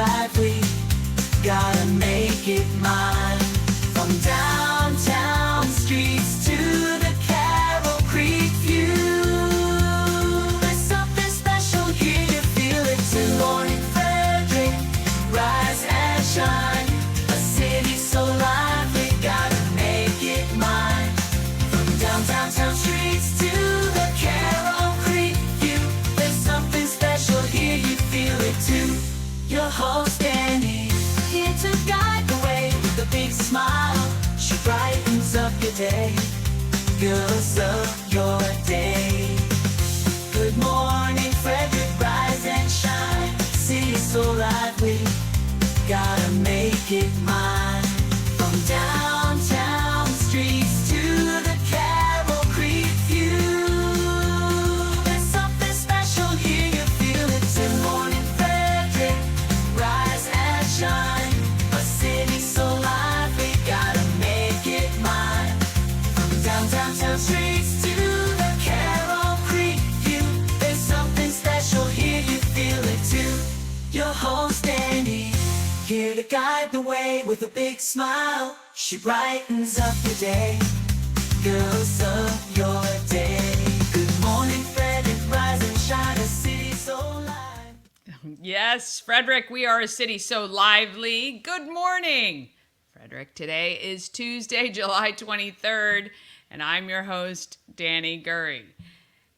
lively, gotta make it mine. From downtown streets to the Carroll Creek view, there's something special here, you feel it too. Morning Frederick, rise and shine. A city so lively, gotta make it mine. From downtown streets to the Carroll Creek view, there's something special here, you feel it too. Your host Dani, here to guide the way with a big smile. She brightens up your day, girls of your day. Good morning Frederick, rise and shine. City so lively, gotta make it mine. From downtown streets to the Carroll Creek view, there's something special here, you feel it too. Morning Frederick, rise and shine. A city so lively, gotta make it mine. From downtown streets to the Carroll Creek view, there's something special here, you feel it too. Your host Dani, here to guide the way with a big smile. She brightens up your day, girls of your day. Good morning Frederick, rise and shine. A city so lively. Yes, Frederick, we are a city so lively. Good morning, Frederick. Today is Tuesday, July 23rd, and I'm your host, Dani Gurry.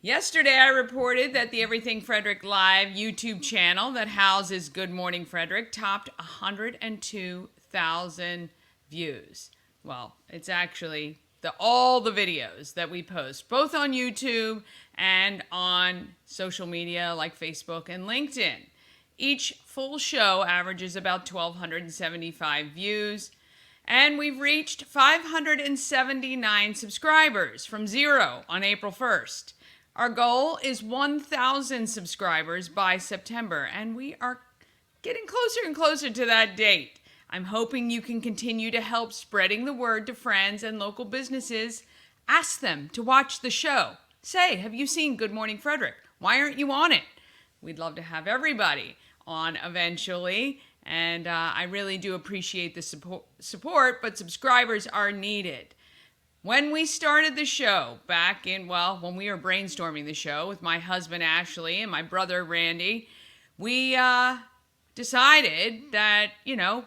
Yesterday, I reported that the Everything Frederick Live YouTube channel that houses Good Morning Frederick topped 102,000 views. Well, it's actually all the videos that we post, both on YouTube and on social media like Facebook and LinkedIn. Each full show averages about 1,275 views, and we've reached 579 subscribers from 0 on April 1st. Our goal is 1,000 subscribers by September, and we are getting closer and closer to that date. I'm hoping you can continue to help spreading the word to friends and local businesses. Ask them to watch the show. Say, have you seen Good Morning Frederick? Why aren't you on it? We'd love to have everybody on eventually, and I really do appreciate the support, but subscribers are needed. When we started the show back in, when we were brainstorming the show with my husband Ashley and my brother Randy, we decided that,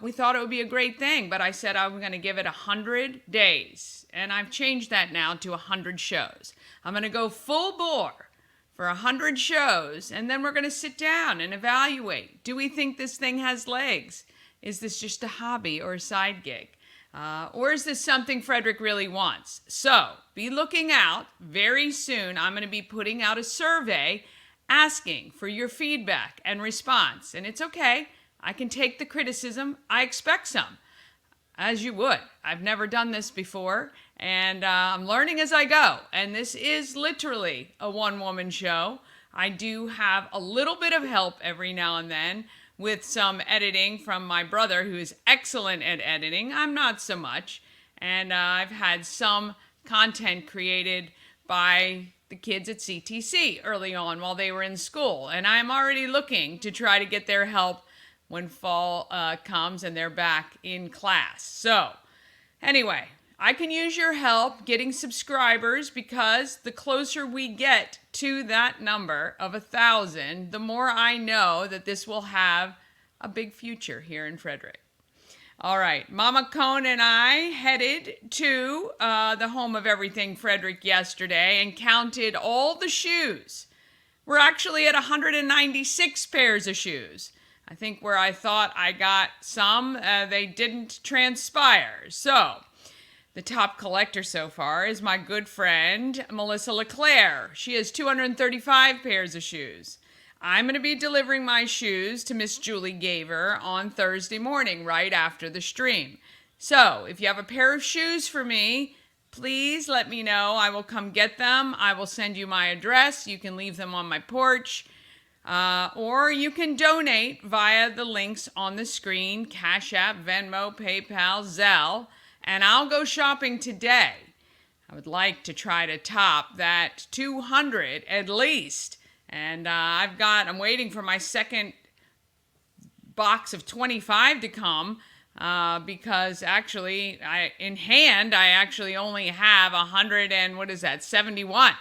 we thought it would be a great thing, but I said I'm going to give it 100 days, and I've changed that now to 100 shows. I'm going to go full bore for 100 shows, and then we're going to sit down and evaluate. Do we think this thing has legs? Is this just a hobby or a side gig? Or is this something Frederick really wants? So be looking out. Very soon, I'm going to be putting out a survey asking for your feedback and response. And it's okay. I can take the criticism. I expect some, as you would. I've never done this before, and I'm learning as I go. And this is literally a one-woman show. I do have a little bit of help every now and then with some editing from my brother, who is excellent at editing. I'm not so much. And I've had some content created by the kids at CTC early on while they were in school. And I'm already looking to try to get their help when fall comes and they're back in class. So anyway, I can use your help getting subscribers, because the closer we get to that number of 1,000, the more I know that this will have a big future here in Frederick. All right, Mama Cone and I headed to the home of Everything Frederick yesterday and counted all the shoes. We're actually at 196 pairs of shoes. I think where I thought I got some, they didn't transpire. So the top collector so far is my good friend, Melissa LeClaire. She has 235 pairs of shoes. I'm going to be delivering my shoes to Miss Julie Gaver on Thursday morning, right after the stream. So if you have a pair of shoes for me, please let me know. I will come get them. I will send you my address. You can leave them on my porch. Or you can donate via the links on the screen, Cash App, Venmo, PayPal, Zelle. And I'll go shopping today. I would like to try to top that 200 at least. And I'm waiting for my second box of 25 to come because actually I actually only have 100 and what is that, 71.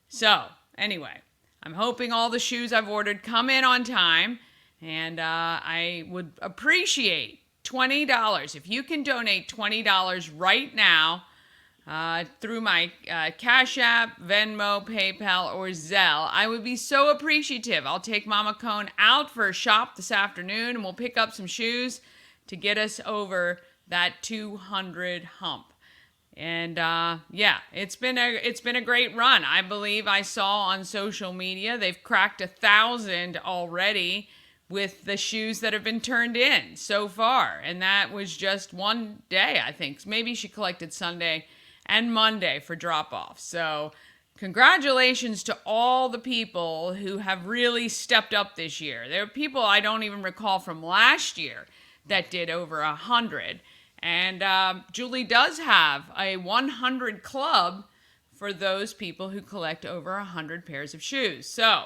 So anyway, I'm hoping all the shoes I've ordered come in on time, and I would appreciate $20. If you can donate $20 right now through my Cash App, Venmo, PayPal, or Zelle, I would be so appreciative. I'll take Mama Cone out for a shop this afternoon, and we'll pick up some shoes to get us over that 200 hump. And yeah, it's been a great run. I believe I saw on social media they've cracked 1,000 already with the shoes that have been turned in so far, and that was just one day. I think maybe she collected Sunday and Monday for drop off. So congratulations to all the people who have really stepped up this year. There are people I don't even recall from last year that did over 100. And Julie does have a 100 club for those people who collect over 100 pairs of shoes. So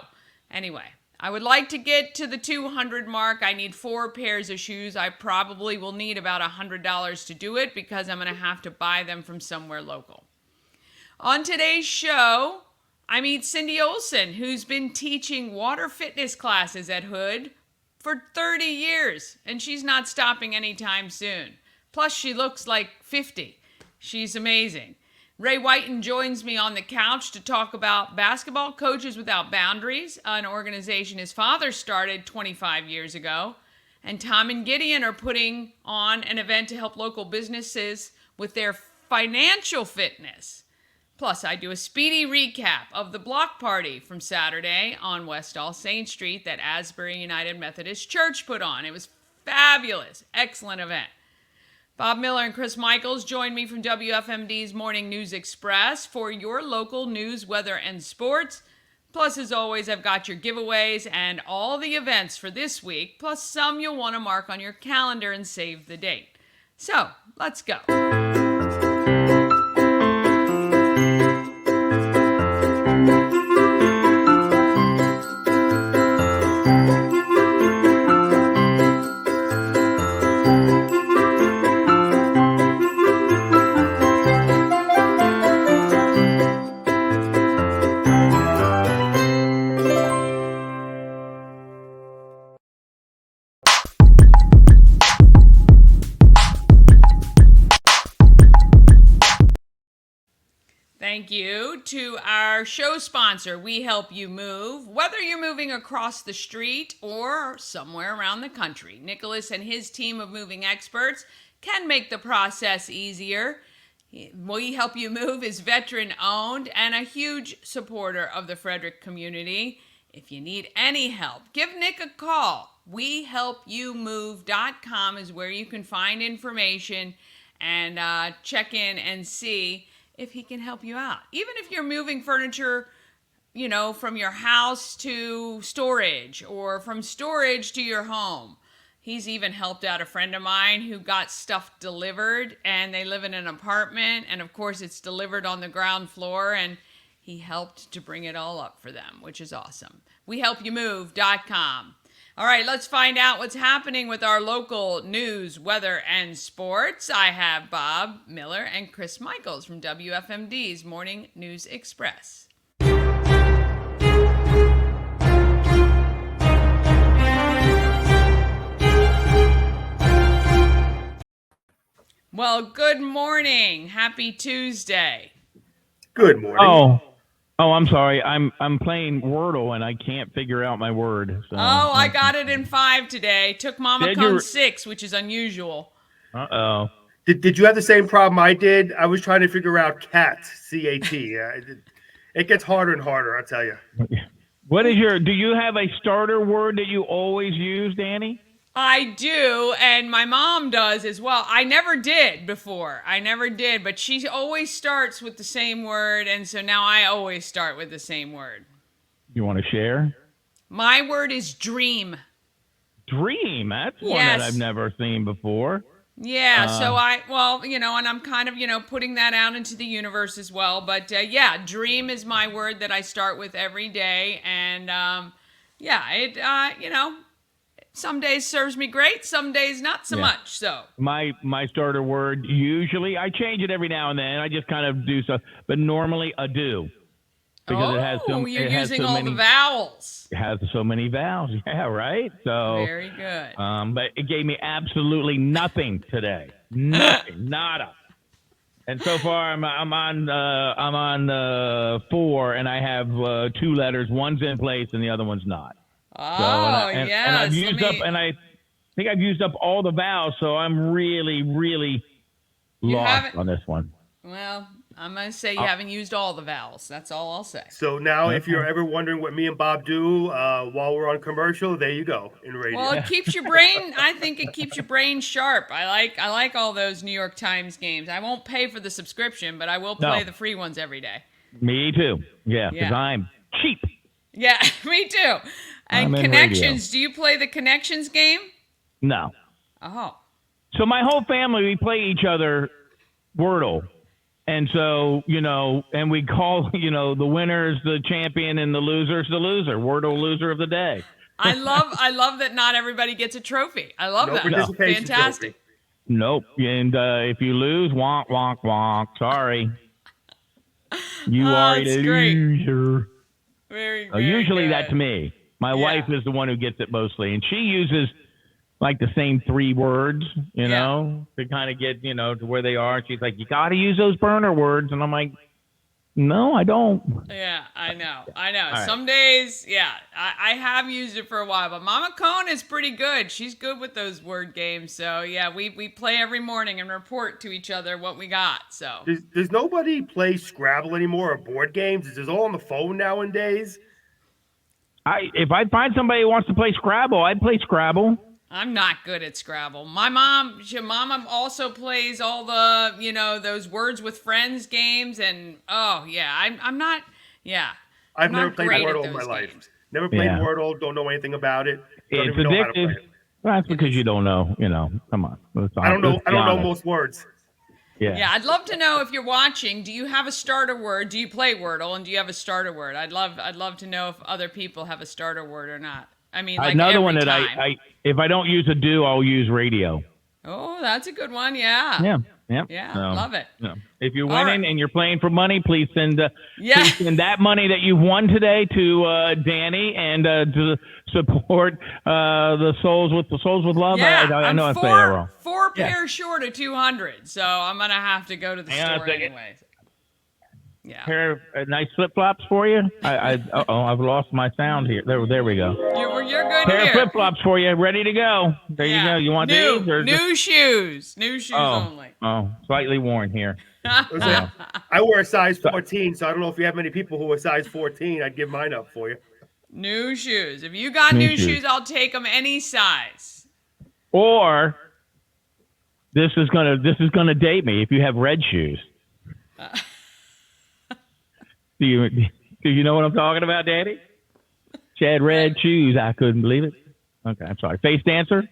anyway, I would like to get to the 200 mark. I need 4 pairs of shoes. I probably will need about $100 to do it because I'm going to have to buy them from somewhere local. On today's show, I meet Cindi Olson, who's been teaching water fitness classes at Hood for 30 years, and she's not stopping anytime soon. Plus, she looks like 50. She's amazing. Ray Whiten joins me on the couch to talk about Basketball Coaches Without Boundaries, an organization his father started 25 years ago. And Tom and Gideon are putting on an event to help local businesses with their financial fitness. Plus, I do a speedy recap of the block party from Saturday on West All Saints Street that Asbury United Methodist Church put on. It was fabulous. Excellent event. Bob Miller and Chris Michaels join me from WFMD's Morning News Express for your local news, weather, and sports. Plus, as always, I've got your giveaways and all the events for this week, plus some you'll want to mark on your calendar and save the date. So, let's go. Thank you to our show sponsor, We Help You Move. Whether you're moving across the street or somewhere around the country, Nicholas and his team of moving experts can make the process easier. We Help You Move is veteran-owned and a huge supporter of the Frederick community. If you need any help, give Nick a call. WeHelpYouMove.com is where you can find information and check in and see if he can help you out. Even if you're moving furniture, you know, from your house to storage or from storage to your home. He's even helped out a friend of mine who got stuff delivered, and they live in an apartment, and of course it's delivered on the ground floor, and he helped to bring it all up for them, which is awesome. WeHelpYouMove.com. All right, let's find out what's happening with our local news, weather, and sports. I have Bob Miller and Chris Michaels from WFMD's Morning News Express. Well, good morning. Happy Tuesday. Good morning. Oh, I'm sorry. I'm playing Wordle and I can't figure out my word. So. Oh, I got it in 5 today. Took Mama Cone 6, which is unusual. Uh-oh. Did you have the same problem I did? I was trying to figure out cat, C-A-T. It gets harder and harder, I'll tell you. Do you have a starter word that you always use, Dani? I do, and my mom does as well. I never did before. But she always starts with the same word, and so now I always start with the same word. You want to share? My word is dream. Dream? That's one that I've never seen before. Yeah, and I'm kind of, putting that out into the universe as well. But, dream is my word that I start with every day, and, some days serves me great, some days not so much. So My starter word, usually, I change it every now and then. I just kind of do so, but normally do. Because you're using all the vowels. It has so many vowels. Yeah, right? So very good. But it gave me absolutely nothing today. Nothing. Nada. And so far, I'm on 4, and I have 2 letters. One's in place, and the other one's not. Oh, and yes. I've used up, and I think I've used up all the vowels, so I'm really, really lost on this one. Well, I'm going to say you haven't used all the vowels. That's all I'll say. So now, if you're ever wondering what me and Bob do while we're on commercial, there you go in radio. Well, it keeps your brain. I think it keeps your brain sharp. I like all those New York Times games. I won't pay for the subscription, but I will play the free ones every day. Me too. Yeah, because I'm cheap. Yeah, me too. And Connections. Do you play the Connections game? No. Oh. So my whole family, we play each other Wordle. And so, and we call, the winners the champion and the losers the loser. Wordle loser of the day. I love that not everybody gets a trophy. I love that. Fantastic. Trophy. Nope. And if you lose, wonk, wonk, wonk. Sorry. You are a loser. Very, usually good. That's me. My wife is the one who gets it mostly. And she uses like the same 3 words, to kind of get, to where they are. She's like, you got to use those burner words. And I'm like, no, I don't. Yeah, I know. Right. Some days, I have used it for a while, but Mama Cone is pretty good. She's good with those word games. So, we play every morning and report to each other what we got. So Does nobody play Scrabble anymore or board games? Is it all on the phone nowadays? If I find somebody who wants to play Scrabble, I'd play Scrabble. I'm not good at Scrabble. My mom also plays all the, those words with friends games. And, I'm not, I've never played Wordle in my life. Never played Wordle. Don't know anything about it. Don't even know how to play it. Well, that's because you don't know, come on. I don't know most words. Yeah, I'd love to know if you're watching, do you have a starter word? Do you play Wordle? And do you have a starter word? I'd love to know if other people have a starter word or not. I mean, like another one that time. if I don't use I'll use radio. Oh, that's a good one. Yeah. Yeah. Love it. If you're winning and you're playing for money, please send that money that you've won today to Dani and to support the Souls with Love. Yeah, I know I say that wrong. 4 pairs short of 200, so I'm gonna have to go to the store anyway. Yeah. Pair of nice flip flops for you. I've lost my sound here. There we go. You're good Pair here. of flip flops for you, ready to go. There you go. You want these or new shoes? New shoes only. Oh, slightly worn here. I wear a size 14, so I don't know if you have many people who are size 14. I'd give mine up for you. New shoes. If you got new shoes, I'll take them any size. Or this is gonna date me if you have red shoes. Do you know what I'm talking about, Daddy? She had red shoes. I couldn't believe it. Okay, I'm sorry. Face dancer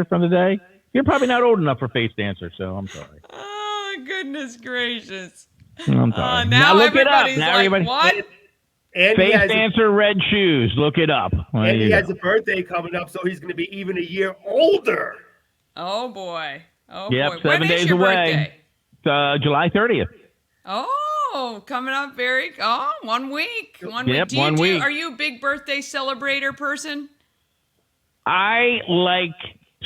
from the day. You're probably not old enough for face dancer, so I'm sorry. Oh, goodness gracious. I'm sorry. Now look it up. Now everybody, what? Face dancer, red shoes. Look it up. And he has a birthday coming up, so he's going to be even a year older. Oh, boy. Yep, boy. 7 days away. July 30th. Oh, coming up 1 week. 1 week. Yep, 1 week. Are you a big birthday celebrator person? I like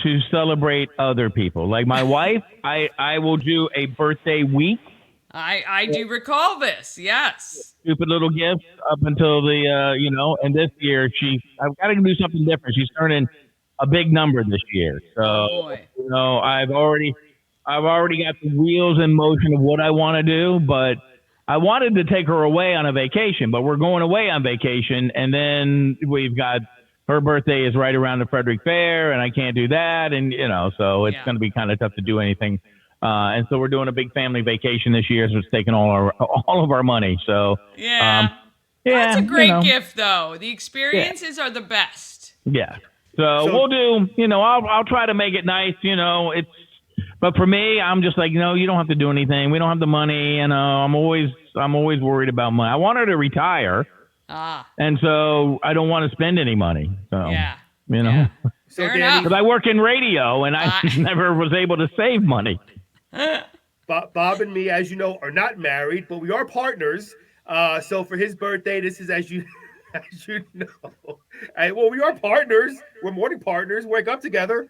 to celebrate other people. Like my wife, I will do a birthday week. I do recall this, yes. Stupid little gift up until the, and this year I've got to do something different. She's turning a big number this year. So, I've already got the wheels in motion of what I want to do, but I wanted to take her away on a vacation, but we're going away on vacation. And then we've got her birthday is right around the Frederick Fair and I can't do that. And, so it's going to be kind of tough to do anything. And so we're doing a big family vacation this year. So it's taking all of our money. So, that's a great gift though. The experiences are the best. Yeah. So we'll do, I'll try to make it nice, but for me, I'm just like, you don't have to do anything. We don't have the money. I'm always worried about money. I want her to retire. And so I don't want to spend any money. So, So Fair Danny, Because I work in radio and I never was able to save money. Bob and me, as you know, are not married, but we are partners. So for his birthday, this is as you as you know. Well, we are partners. We're morning partners. Wake up together.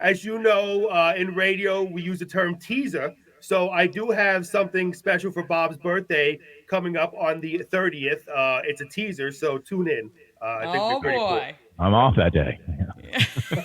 As you know, in radio, we use the term teaser. So I do have something special for Bob's birthday coming up on the 30th. It's a teaser, so tune in. I think it'll Oh be pretty cool. boy. I'm off that day. Yeah.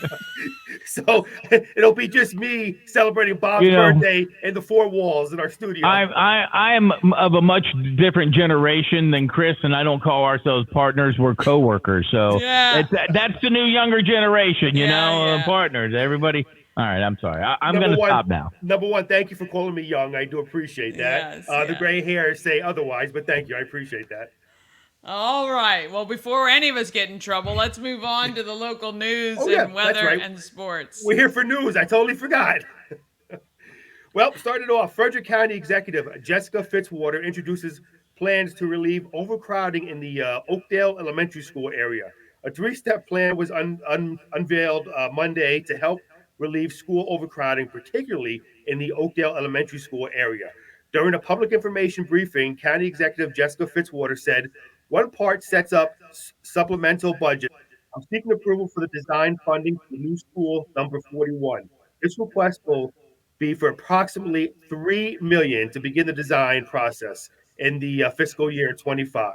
So it'll be just me celebrating Bob's birthday in the four walls in our studio. I am of a much different generation than Chris, and I don't call ourselves partners. We're coworkers. So Yeah. that's the new younger generation, Yeah. partners. Everybody. All right, I'm sorry. I'm going to stop now. Number one, thank you for calling me young. I do appreciate that. Yes, The gray hairs say otherwise, but thank you. I appreciate that. All right. Well, before any of us get in trouble, let's move on to the local news Oh, yeah, and weather that's right. and sports. We're here for news. I totally forgot. Well, starting off, Frederick County Executive Jessica Fitzwater introduces plans to relieve overcrowding in the Oakdale Elementary School area. A three-step plan was unveiled Monday to help relieve school overcrowding, particularly in the Oakdale Elementary School area. During a public information briefing, County Executive Jessica Fitzwater said, one part sets up supplemental budget. I'm seeking approval for the design funding for the new school number 41. This request will be for approximately $3 million to begin the design process in the fiscal year 25.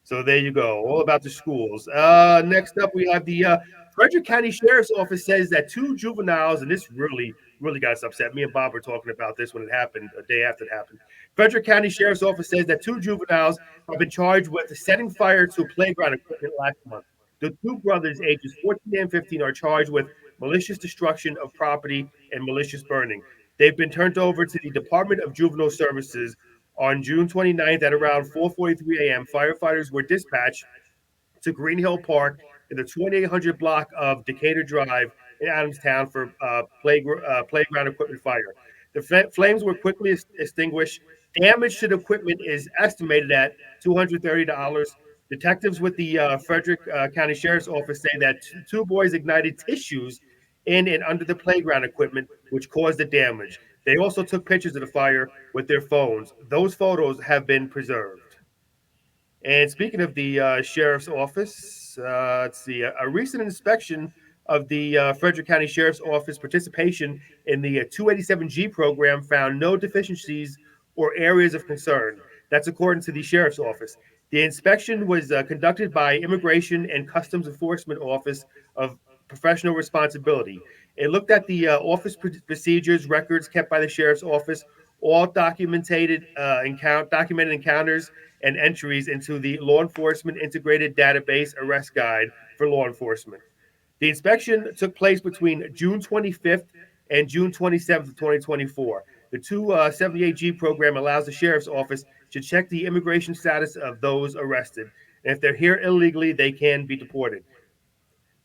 So there you go, all about the schools. Next up, we have the Frederick County Sheriff's Office says that two juveniles, and this really got us upset. Me and Bob were talking about this when it happened, a day after it happened. Frederick County Sheriff's Office says that two juveniles have been charged with setting fire to playground equipment last month. The two brothers, ages 14 and 15, are charged with malicious destruction of property and malicious burning. They've been turned over to the Department of Juvenile Services on June 29th at around 4:43 a.m. Firefighters were dispatched to Green Hill Park in the 2800 block of Decatur Drive in Adamstown for playground equipment fire. The flames were quickly extinguished. Damage to the equipment is estimated at $230. Detectives with the Frederick County Sheriff's Office say that two boys ignited tissues in and under the playground equipment, which caused the damage. They also took pictures of the fire with their phones. Those photos have been preserved. And speaking of the sheriff's office, let's see, a recent inspection of the Frederick County Sheriff's Office participation in the 287G program found no deficiencies or areas of concern. That's according to the sheriff's office. The inspection was conducted by Immigration and Customs Enforcement Office of Professional Responsibility. It looked at the office procedures, records kept by the sheriff's office, all documented encounters and entries into the Law Enforcement Integrated Database Arrest Guide for law enforcement. The inspection took place between June 25th and June 27th of 2024. The 278G program allows the sheriff's office to check the immigration status of those arrested. And if they're here illegally, they can be deported.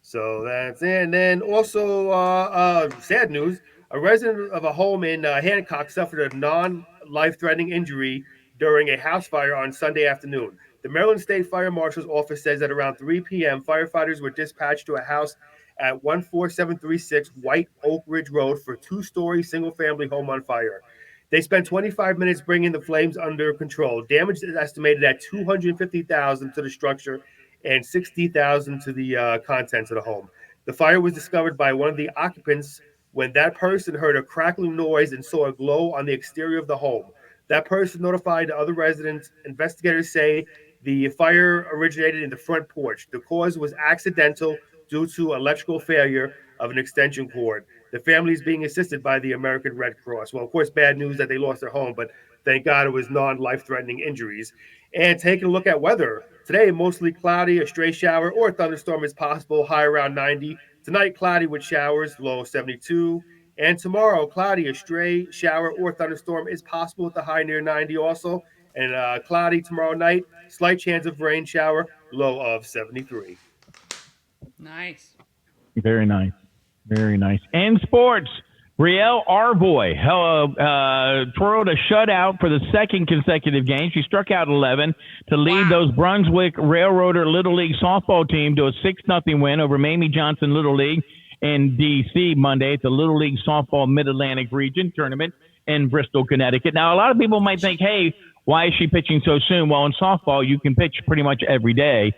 So that's it. And then also, sad news, a resident of a home in Hancock suffered a non-life-threatening injury during a house fire on Sunday afternoon. The Maryland State Fire Marshal's office says that around 3 p.m., firefighters were dispatched to a house at 14736 White Oak Ridge Road for a two-story single-family home on fire. They spent 25 minutes bringing the flames under control. Damage is estimated at $250,000 to the structure and $60,000 to the contents of the home. The fire was discovered by one of the occupants when that person heard a crackling noise and saw a glow on the exterior of the home. That person notified the other residents. Investigators say the fire originated in the front porch. The cause was accidental due to electrical failure of an extension cord. The family is being assisted by the American Red Cross. Well, of course, bad news that they lost their home, but thank God it was non-life-threatening injuries. And taking a look at weather. Today, mostly cloudy, a stray shower or a thunderstorm is possible, high around 90. Tonight, cloudy with showers, low 72. And tomorrow, cloudy, a stray shower or thunderstorm is possible with the high near 90 also. And cloudy tomorrow night, slight chance of rain shower, low of 73. Nice. Very nice. Very nice. And sports. Riel Arvoy twirled a shutout for the second consecutive game. She struck out 11 to lead those Brunswick Railroader Little League softball team to a 6-0 win over Mamie Johnson Little League in D.C. Monday at the Little League Softball Mid-Atlantic Region Tournament in Bristol, Connecticut. Now, a lot of people might think, hey, why is she pitching so soon? Well, in softball, you can pitch pretty much every day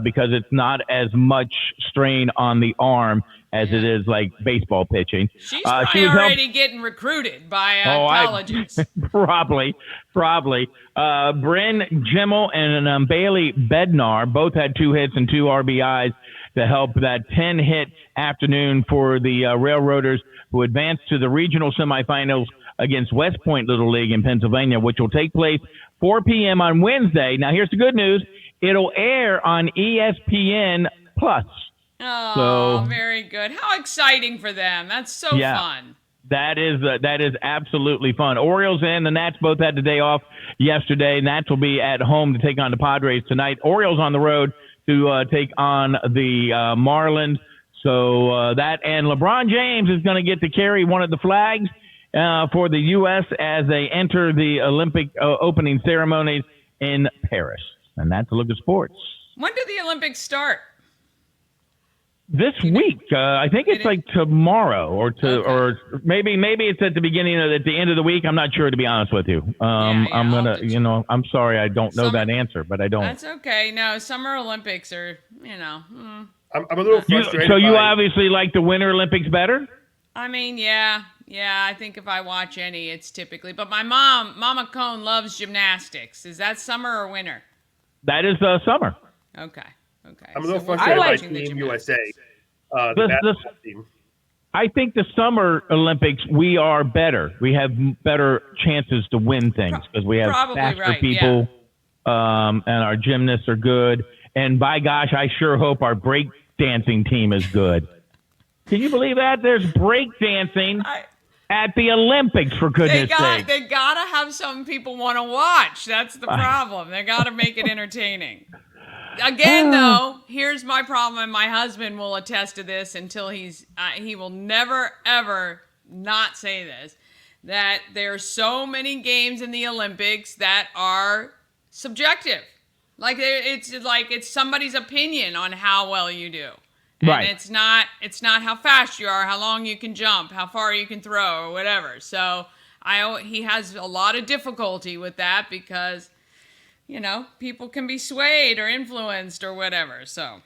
because it's not as much strain on the arm as it is like baseball pitching. She's probably already getting recruited by colleges. Probably. Bryn Jimmel and Bailey Bednar both had 2 hits and 2 RBIs to help that 10-hit afternoon for the Railroaders, who advanced to the regional semifinals against West Point Little League in Pennsylvania, which will take place 4 p.m. on Wednesday. Now, here's the good news. It'll air on ESPN+. Oh, so, very good. How exciting for them. That's so fun. That is absolutely fun. Orioles and the Nats both had the day off yesterday. Nats will be at home to take on the Padres tonight. Orioles on the road to take on the Marlins. So that, and LeBron James is going to get to carry one of the flags for the U.S. as they enter the Olympic opening ceremonies in Paris. And that's a look at sports. When do the Olympics start? This week, I think it's like tomorrow, or maybe it's at the beginning at the end of the week. I'm not sure, to be honest with you. I'm gonna, I'm sorry, I don't know that answer, but I don't. That's okay. No, Summer Olympics are, I'm a little frustrated. So you obviously like the Winter Olympics better? I mean, yeah. I think if I watch any, it's typically. But my Mama Cone, loves gymnastics. Is that summer or winter? That is summer. Okay. I'm a little frustrated by Team USA. Team. I think the Summer Olympics, we are better. We have better chances to win things because we have faster people, and our gymnasts are good. And by gosh, I sure hope our break dancing team is good. Can you believe that? There's break dancing at the Olympics, for goodness sake. They got to have something people want to watch. That's the problem. They got to make it entertaining. Again, though, here's my problem, and my husband will attest to this until he will never, ever not say this, that there's so many games in the Olympics that are subjective. It's somebody's opinion on how well you do. And it's not how fast you are, how long you can jump, how far you can throw, or whatever. So he has a lot of difficulty with that because people can be swayed or influenced or whatever. So,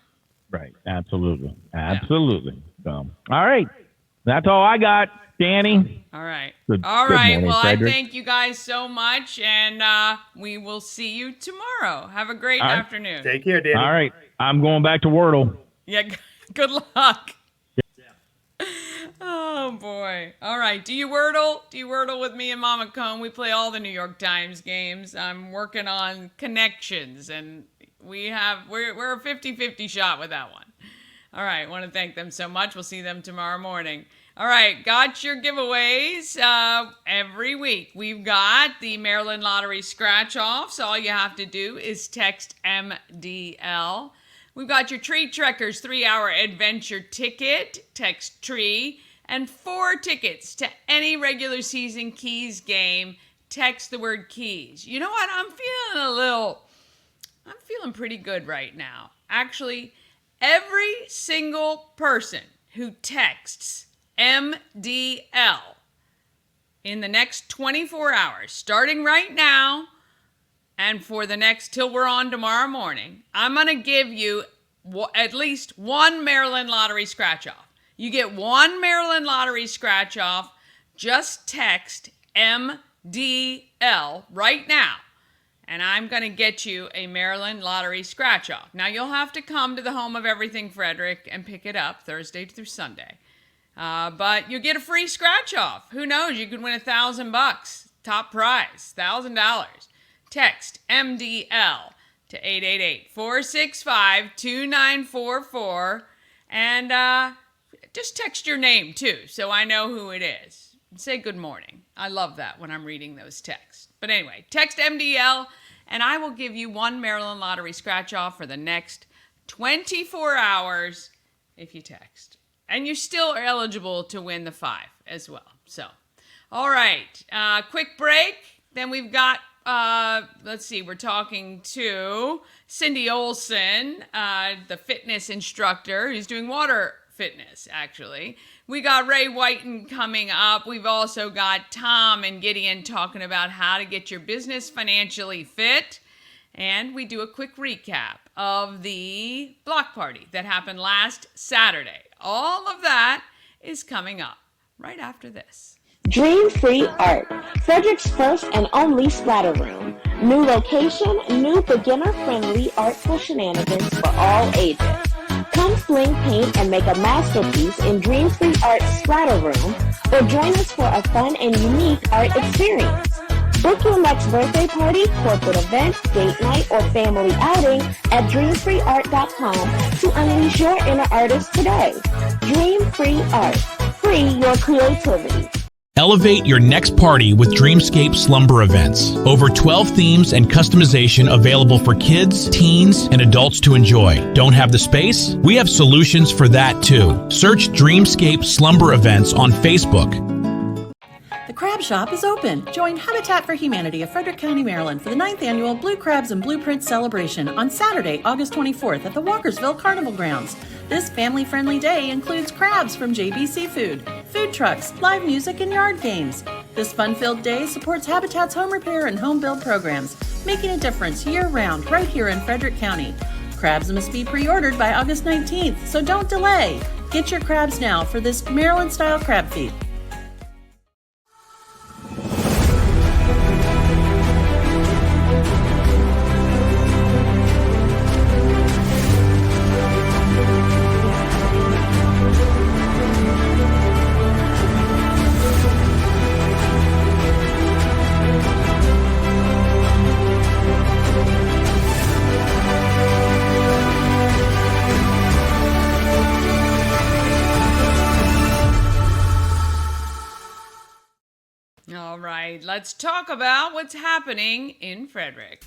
right, absolutely. Yeah. So, all right, that's all I got, Dani. All right, good morning, well, Frederick. I thank you guys so much, and we will see you tomorrow. Have a great afternoon. Take care, Dani. All right, I'm going back to Wordle. Yeah, good luck. Oh, boy. All right. Do you Wordle? Do you Wordle with me and Mama Cone? We play all the New York Times games. I'm working on connections, and we're a 50-50 shot with that one. All right. Want to thank them so much. We'll see them tomorrow morning. All right. Got your giveaways every week. We've got the Maryland Lottery scratch-offs. All you have to do is text MDL. We've got your Tree Trekkers 3-hour adventure ticket. Text TREE. And 4 tickets to any regular season Keys game. Text the word Keys. You know what? I'm feeling pretty good right now. Actually, every single person who texts MDL in the next 24 hours, starting right now, and for the next till we're on tomorrow morning, I'm going to give you at least one Maryland Lottery scratch-off. You get one Maryland Lottery scratch-off. Just text MDL right now, and I'm going to get you a Maryland Lottery scratch-off. Now, you'll have to come to the home of Everything Frederick and pick it up Thursday through Sunday. But you'll get a free scratch-off. Who knows? You could win $1,000. Top prize, $1,000. Text MDL to 888-465-2944, and just text your name, too, so I know who it is. Say good morning. I love that when I'm reading those texts. But anyway, text MDL, and I will give you one Maryland Lottery scratch-off for the next 24 hours if you text. And you still are eligible to win the 5. as well. So, all right, quick break. Then we've got, let's see, we're talking to Cindi Olson, the fitness instructor who's doing water fitness, actually. We got Ray Whiten coming up. We've also got Tom and Gideon talking about how to get your business financially fit. And we do a quick recap of the block party that happened last Saturday. All of that is coming up right after this. Dream Free Art, Frederick's first and only splatter room. New location, new beginner-friendly artful shenanigans for all ages. Come fling paint and make a masterpiece in Dream Free Art Splatter Room, or join us for a fun and unique art experience. Book your next birthday party, corporate event, date night, or family outing at dreamfreeart.com to unleash your inner artist today. Dream Free Art. Free your creativity. Elevate your next party with Dreamscape Slumber Events. Over 12 themes and customization available for kids, teens, and adults to enjoy. Don't have the space? We have solutions for that too. Search Dreamscape Slumber Events on Facebook. The Crab Shop is open. Join Habitat for Humanity of Frederick County, Maryland for the 9th annual Blue Crabs and Blueprints celebration on Saturday, August 24th at the Walkersville Carnival Grounds. This family-friendly day includes crabs from JB Seafood, food trucks, live music, and yard games. This fun-filled day supports Habitat's home repair and home build programs, making a difference year-round right here in Frederick County. Crabs must be pre-ordered by August 19th, so don't delay. Get your crabs now for this Maryland-style crab feast. All right, let's talk about what's happening in Frederick.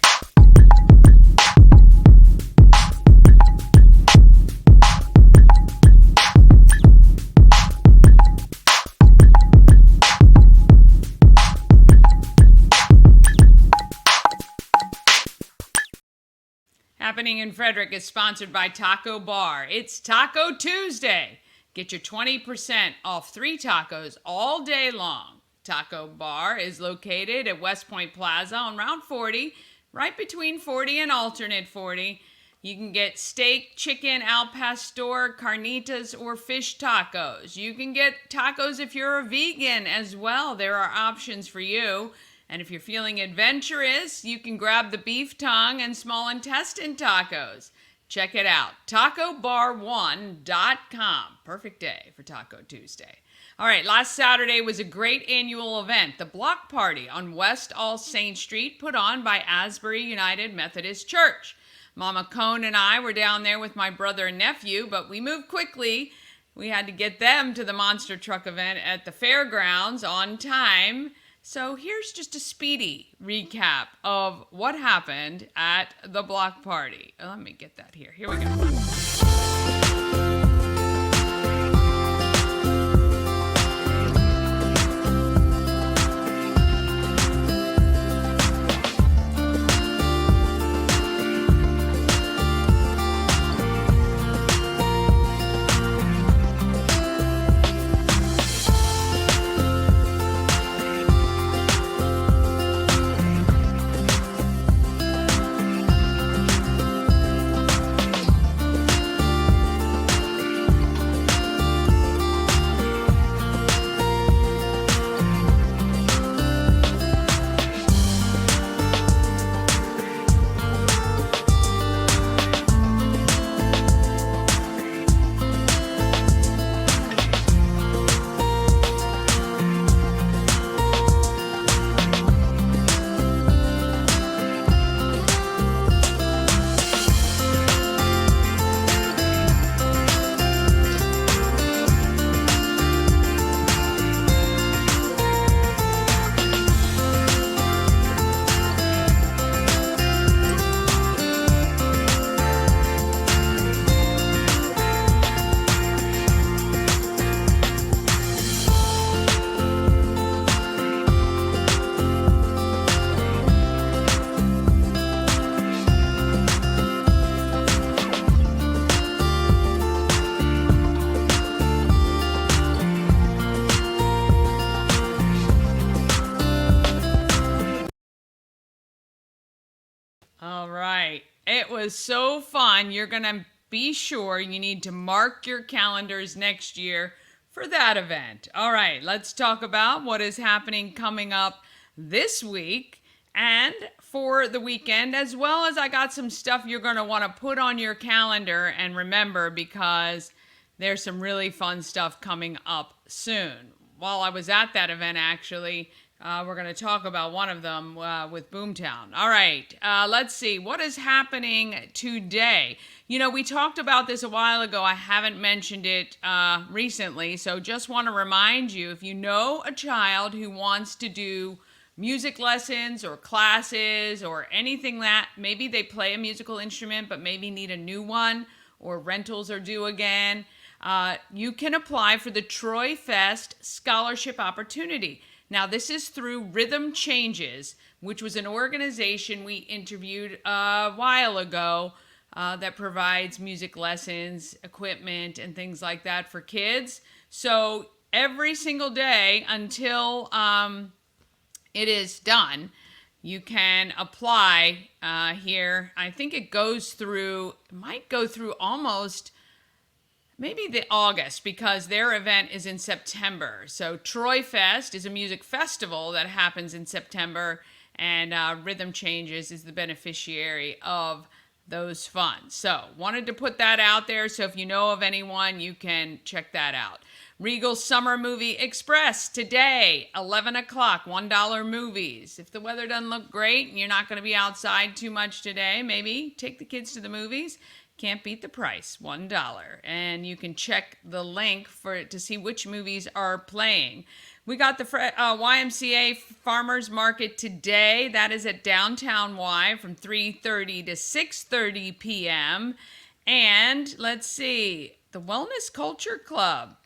Happening in Frederick is sponsored by Taco Bar. It's Taco Tuesday. Get your 20% off 3 tacos all day long. Taco Bar is located at West Point Plaza on Route 40, right between 40 and alternate 40. You can get steak, chicken, al pastor, carnitas, or fish tacos. You can get tacos if you're a vegan as well. There are options for you. And if you're feeling adventurous, you can grab the beef tongue and small intestine tacos. Check it out, tacobar1.com. Perfect day for Taco Tuesday. All right, last Saturday was a great annual event, the Block Party on West All Saints Street, put on by Asbury United Methodist Church. Mama Cone and I were down there with my brother and nephew, but we moved quickly. We had to get them to the monster truck event at the fairgrounds on time. So here's just a speedy recap of what happened at the Block Party. Let me get that here. Here we go. All right. It was so fun. You're going to be sure you need to mark your calendars next year for that event. All right, let's talk about what is happening coming up this week and for the weekend, as well as I got some stuff you're going to want to put on your calendar and remember, because there's some really fun stuff coming up soon. While I was at that event, actually, we're going to talk about one of them with Boomtown. All right, let's see. What is happening today? You know, we talked about this a while ago. I haven't mentioned it recently, so just want to remind you, if you know a child who wants to do music lessons or classes or anything that maybe they play a musical instrument but maybe need a new one, or rentals are due again, you can apply for the Troy Fest Scholarship Opportunity. Now, this is through Rhythm Changes, which was an organization we interviewed a while ago that provides music lessons, equipment, and things like that for kids. So every single day until it is done, you can apply here. I think it might go through almost maybe the August, because their event is in September. So Troy Fest is a music festival that happens in September, and Rhythm Changes is the beneficiary of those funds. So wanted to put that out there. So if you know of anyone, you can check that out. Regal Summer Movie Express today, 11 o'clock, $1 movies. If the weather doesn't look great and you're not going to be outside too much today, maybe take the kids to the movies. Can't beat the price, $1. And you can check the link to see which movies are playing. We got the YMCA Farmers Market today. That is at Downtown Y from 3:30 to 6:30 p.m. And let's see, the Wellness Culture Club.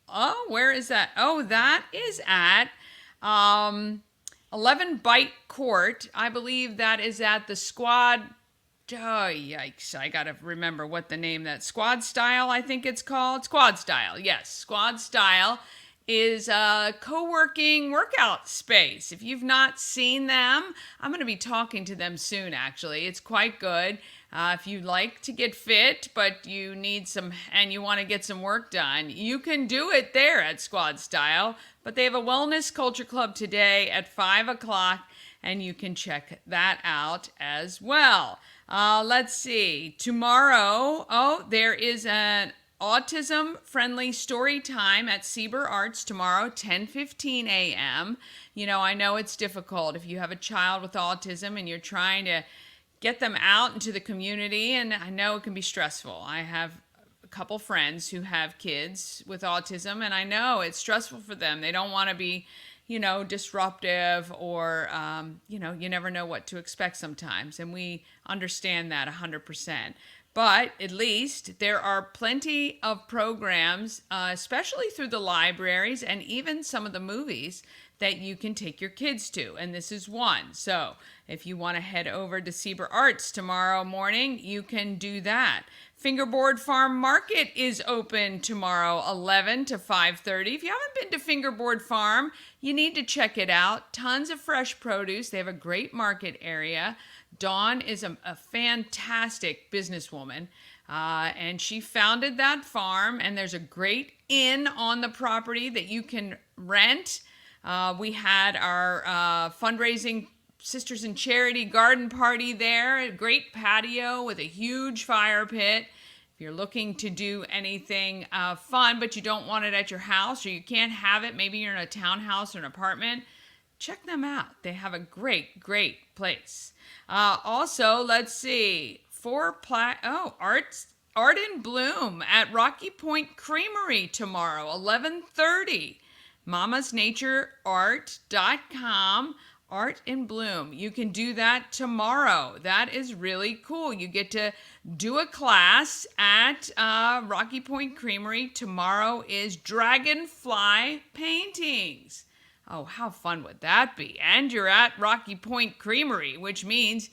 Oh, where is that? Oh, that is at 11 Bite Court. I believe that is at the Squad. Oh, yikes. I got to remember what the name that Squad Style, I think it's called. Squad Style. Yes, Squad Style is a co-working workout space. If you've not seen them, I'm going to be talking to them soon, actually. It's quite good. If you like to get fit, but you need and you want to get some work done, you can do it there at Squad Style. But they have a Wellness Culture Club today at 5 o'clock, and you can check that out as well. Let's see. Tomorrow, there is an autism-friendly story time at Sieber Arts tomorrow, 10:15 a.m. You know, I know it's difficult if you have a child with autism and you're trying to get them out into the community, and I know it can be stressful. I have a couple friends who have kids with autism, and I know it's stressful for them. They don't want to be, disruptive, or, you never know what to expect sometimes, and we understand that 100%. But at least there are plenty of programs, especially through the libraries and even some of the movies, that you can take your kids to, and this is one. So if you want to head over to Sieber Arts tomorrow morning, you can do that. Fingerboard Farm Market is open tomorrow, 11 to 5:30. If you haven't been to Fingerboard Farm, you need to check it out. Tons of fresh produce. They have a great market area. Dawn is a fantastic businesswoman, and she founded that farm, and there's a great inn on the property that you can rent. We had our fundraising Sisters in Charity garden party there, a great patio with a huge fire pit. If you're looking to do anything fun, but you don't want it at your house, or you can't have it, maybe you're in a townhouse or an apartment, check them out. They have a great, great place. Also, let's see, Art in Bloom at Rocky Point Creamery tomorrow, 11:30. mamasnatureart.com, Art in Bloom. You can do that tomorrow. That is really cool. You get to do a class at Rocky Point Creamery. Tomorrow is dragonfly paintings. Oh, how fun would that be? And you're at Rocky Point Creamery, which means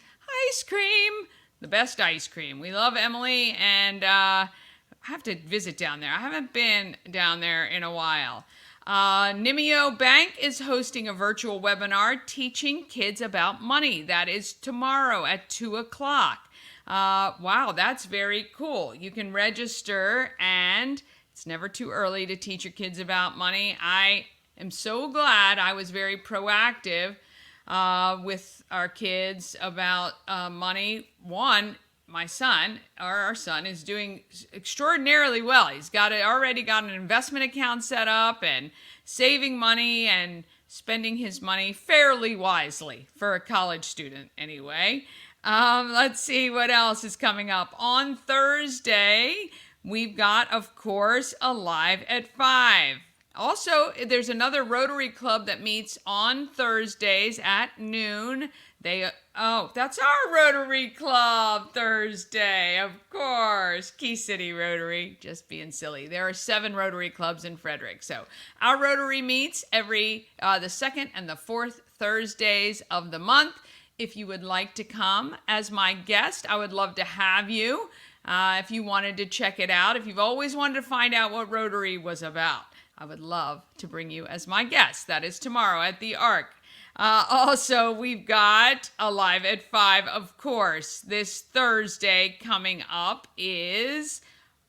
ice cream, the best ice cream. We love Emily, and I have to visit down there. I haven't been down there in a while. Nimio Bank is hosting a virtual webinar teaching kids about money. That is tomorrow at 2 o'clock. Wow, that's very cool. You can register, and it's never too early to teach your kids about money. I am so glad I was very proactive with our kids about money. One, my son, or our son, is doing extraordinarily well. He's already got an investment account set up and saving money and spending his money fairly wisely for a college student anyway. Let's see what else is coming up. On Thursday, we've got, of course, Alive at 5. Also, there's another Rotary Club that meets on Thursdays at noon. That's our Rotary Club Thursday, of course. Key City Rotary, just being silly. There are 7 Rotary Clubs in Frederick. So our Rotary meets every the second and the fourth Thursdays of the month. If you would like to come as my guest, I would love to have you. If you wanted to check it out, if you've always wanted to find out what Rotary was about, I would love to bring you as my guest. That is tomorrow at the Arc. Also, we've got Alive at 5, of course. This Thursday coming up is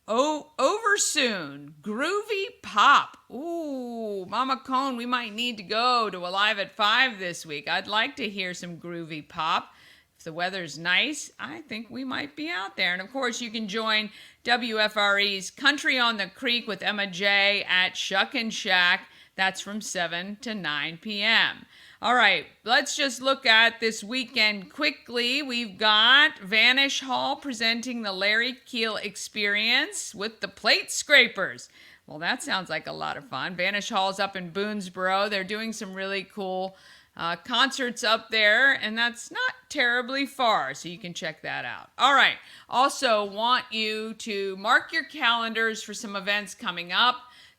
over soon. Groovy Pop. Ooh, Mama Cone, we might need to go to Alive at 5 this week. I'd like to hear some Groovy Pop. If the weather's nice, I think we might be out there. And of course, you can join WFRE's Country on the Creek with Emma J at Shuck and Shack. That's from 7 to 9 p.m. All right, let's just look at this weekend quickly. We've got Vanish Hall presenting the Larry Keel Experience with the Plate Scrapers. Well, that sounds like a lot of fun. Vanish Hall's up in Boonesboro. They're doing some really cool concerts up there, and that's not terribly far, so you can check that out. All right, also want you to mark your calendars for some events coming up.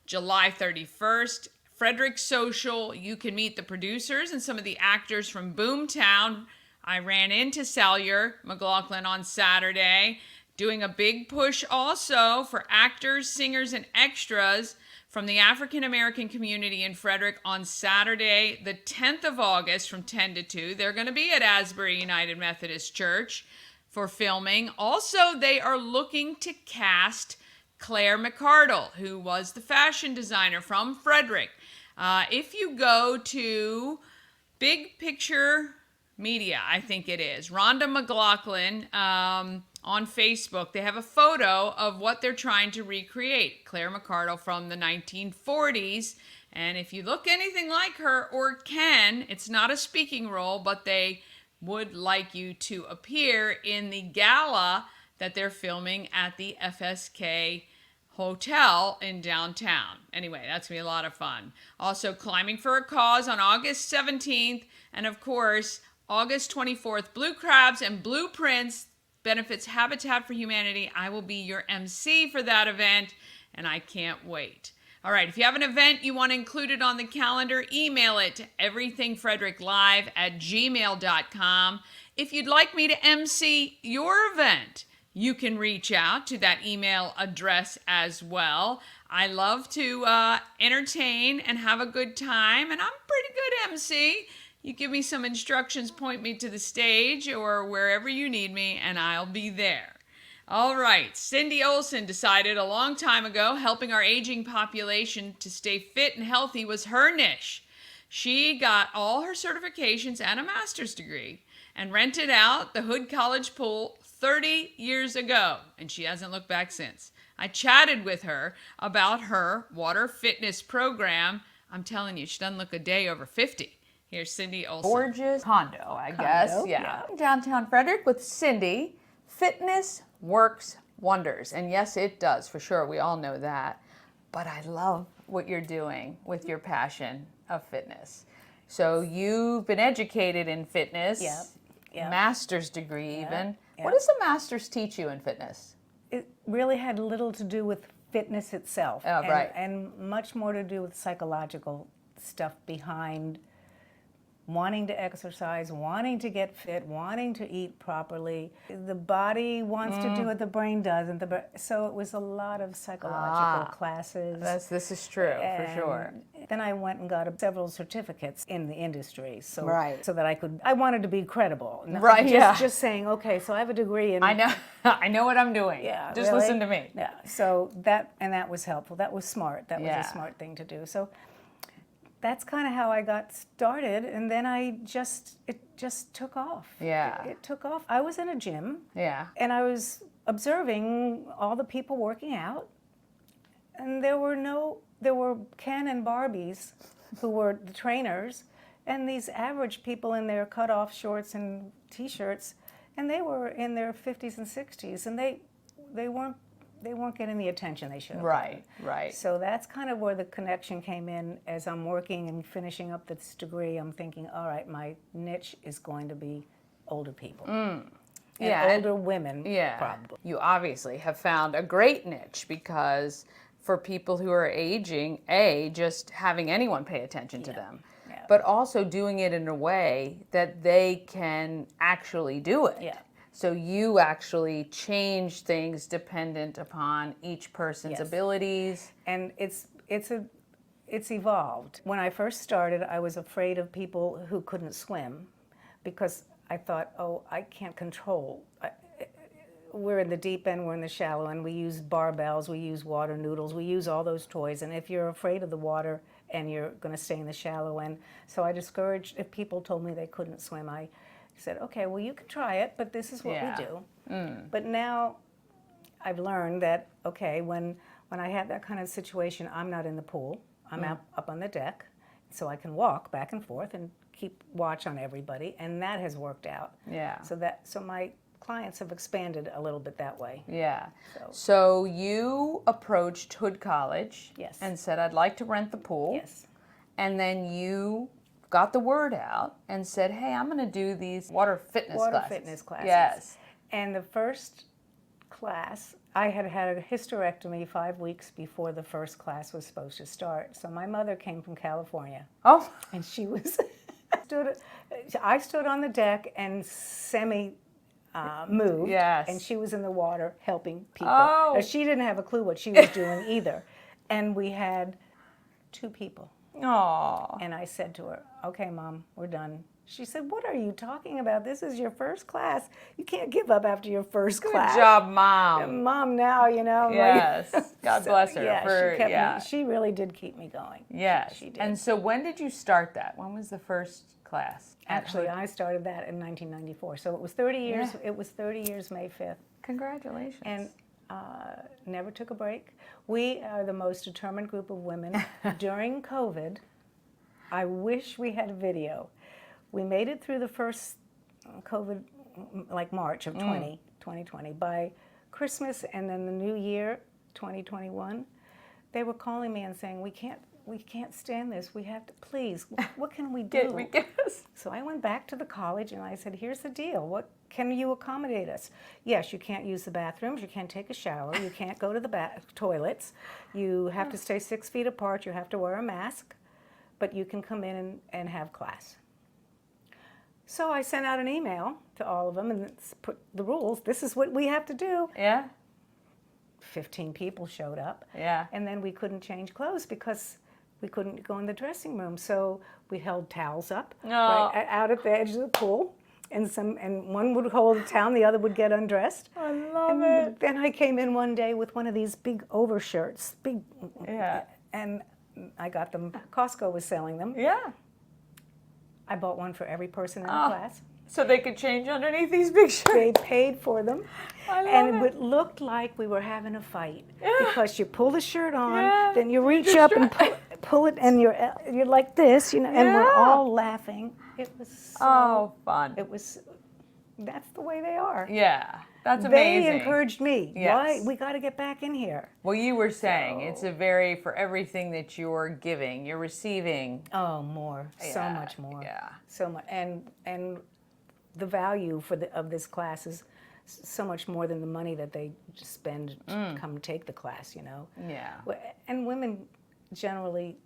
July 31st, Frederick Social. You can meet the producers and some of the actors from Boomtown. I ran into Salyer McLaughlin on Saturday, doing a big push also for actors, singers, and extras from the African American community in Frederick on Saturday, the 10th of August from 10 to 2. They're going to be at Asbury United Methodist Church for filming. Also, they are looking to cast Claire McCardle, who was the fashion designer from Frederick. If you go to Big Picture Media, I think it is, Rhonda McLaughlin on Facebook, they have a photo of what they're trying to recreate, Claire McCardle from the 1940s. And if you look anything like her or can, it's not a speaking role, but they would like you to appear in the gala that they're filming at the FSK Hotel in downtown. Anyway, that's going to be a lot of fun. Also, Climbing for a Cause on August 17th. And of course, August 24th, Blue Crabs and Blueprints benefits Habitat for Humanity. I will be your MC for that event, and I can't wait. All right, if you have an event you want included on the calendar, email it to everythingfredericklive@gmail.com. If you'd like me to MC your event, you can reach out to that email address as well. I love to entertain and have a good time, and I'm a pretty good MC. You give me some instructions, point me to the stage or wherever you need me, and I'll be there. All right, Cindi Olson decided a long time ago helping our aging population to stay fit and healthy was her niche. She got all her certifications and a master's degree and rented out the Hood College pool 30 years ago, and she hasn't looked back since. I chatted with her about her water fitness program. I'm telling you, she doesn't look a day over 50. Here's Cindi Olson. Gorgeous condo, I guess. Yeah. Downtown Frederick with Cindi. Fitness works wonders. And yes, it does, for sure. We all know that. But I love what you're doing with your passion of fitness. So you've been educated in fitness. Yep. Master's degree even. Yep. What does the master's teach you in fitness? It really had little to do with fitness itself. Oh, right. And much more to do with psychological stuff behind wanting to exercise, wanting to get fit, wanting to eat properly. The body wants to do what the brain does, and so it was a lot of psychological classes. This is true, for sure. Then I went and got several certificates in the industry, so Right. so that I wanted to be credible. Right, yeah. Just saying, okay, so I have a degree in. I know. I know what I'm doing. Yeah, Just really? listen to me. Yeah. So that was helpful. That was smart. That was Yeah. a smart thing to do. So that's kind of how I got started, and then it just took off. Yeah. It took off. I was in a gym. Yeah. And I was observing all the people working out, and there were Ken and Barbies who were the trainers, and these average people in their cut-off shorts and t-shirts, and they were in their 50s and 60s, and they weren't getting the attention they should have. Right, gotten. right. So that's kind of where the connection came in. As I'm working and finishing up this degree, I'm thinking, all right, my niche is going to be older people. And Yeah. older women, Yeah. probably. You obviously have found a great niche because for people who are aging, just having anyone pay attention to them, Yeah. but also doing it in a way that they can actually do it. Yeah. So you actually change things dependent upon each person's Yes. abilities. And it's evolved. When I first started, I was afraid of people who couldn't swim because I thought, oh, I can't control. We're in the deep end, we're in the shallow end. We use barbells, we use water noodles, we use all those toys. And if you're afraid of the water and you're going to stay in the shallow end, so I discouraged, if people told me they couldn't swim, I said, okay, well, you can try it, but this is what Yeah. we do. But now I've learned that, okay, when I have that kind of situation, I'm not in the pool. I'm up on the deck, so I can walk back and forth and keep watch on everybody, and that has worked out. Yeah. So my clients have expanded a little bit that way. Yeah. So you approached Hood College Yes. and said, I'd like to rent the pool. Yes. And then you got the word out and said, hey, I'm going to do these water fitness classes. Yes. And the first class, I had had a hysterectomy 5 weeks before the first class was supposed to start. So my mother came from California. Oh. And she was, I stood on the deck and moved. Yes. And she was in the water helping people. Oh. Now, she didn't have a clue what she was doing either. And we had 2 people. Aw. And I said to her, okay, Mom, we're done. She said, what are you talking about? This is your first class. You can't give up after your first class. Good job, Mom. Mom now, Yes. God bless her. Yeah, she really did keep me going. Yes. She did. And so when did you start that? When was the first class? at Actually, Hood? I started that in 1994. So it was 30 years. Yeah. It was 30 years May 5th. Congratulations. And never took a break. We are the most determined group of women. During COVID, I wish we had a video. We made it through the first COVID, like March of 2020. By Christmas and then the new year, 2021, they were calling me and saying, we can't stand this. We have to, please, what can we do? So I went back to the college and I said, here's the deal. What can you accommodate us? Yes, you can't use the bathrooms. You can't take a shower. You can't go to the toilets. You have to stay 6 feet apart. You have to wear a mask. But you can come in and have class. So I sent out an email to all of them and put the rules. This is what we have to do. Yeah. 15 people showed up. Yeah. And then we couldn't change clothes because we couldn't go in the dressing room. So we held towels up right out at the edge of the pool. And one would hold a towel and the other would get undressed. I love it. Then I came in one day with one of these big overshirts. Yeah. And I got them. Costco was selling them. Yeah. I bought one for every person in the class. So they could change underneath these big shirts. They paid for them. I love And it. it looked like we were having a fight because you pull the shirt on, Yeah. then you reach up and pull it, and you're like this, and we're all laughing. It was so, fun. that's the way they are. Yeah, that's amazing. They encouraged me. Yes. Why? We got to get back in here. Well, you were saying it's for everything that you're giving, you're receiving. Oh, more, so Yeah, much more. yeah. So much, and the value of this class is so much more than the money that they spend to come take the class. Yeah. And women generally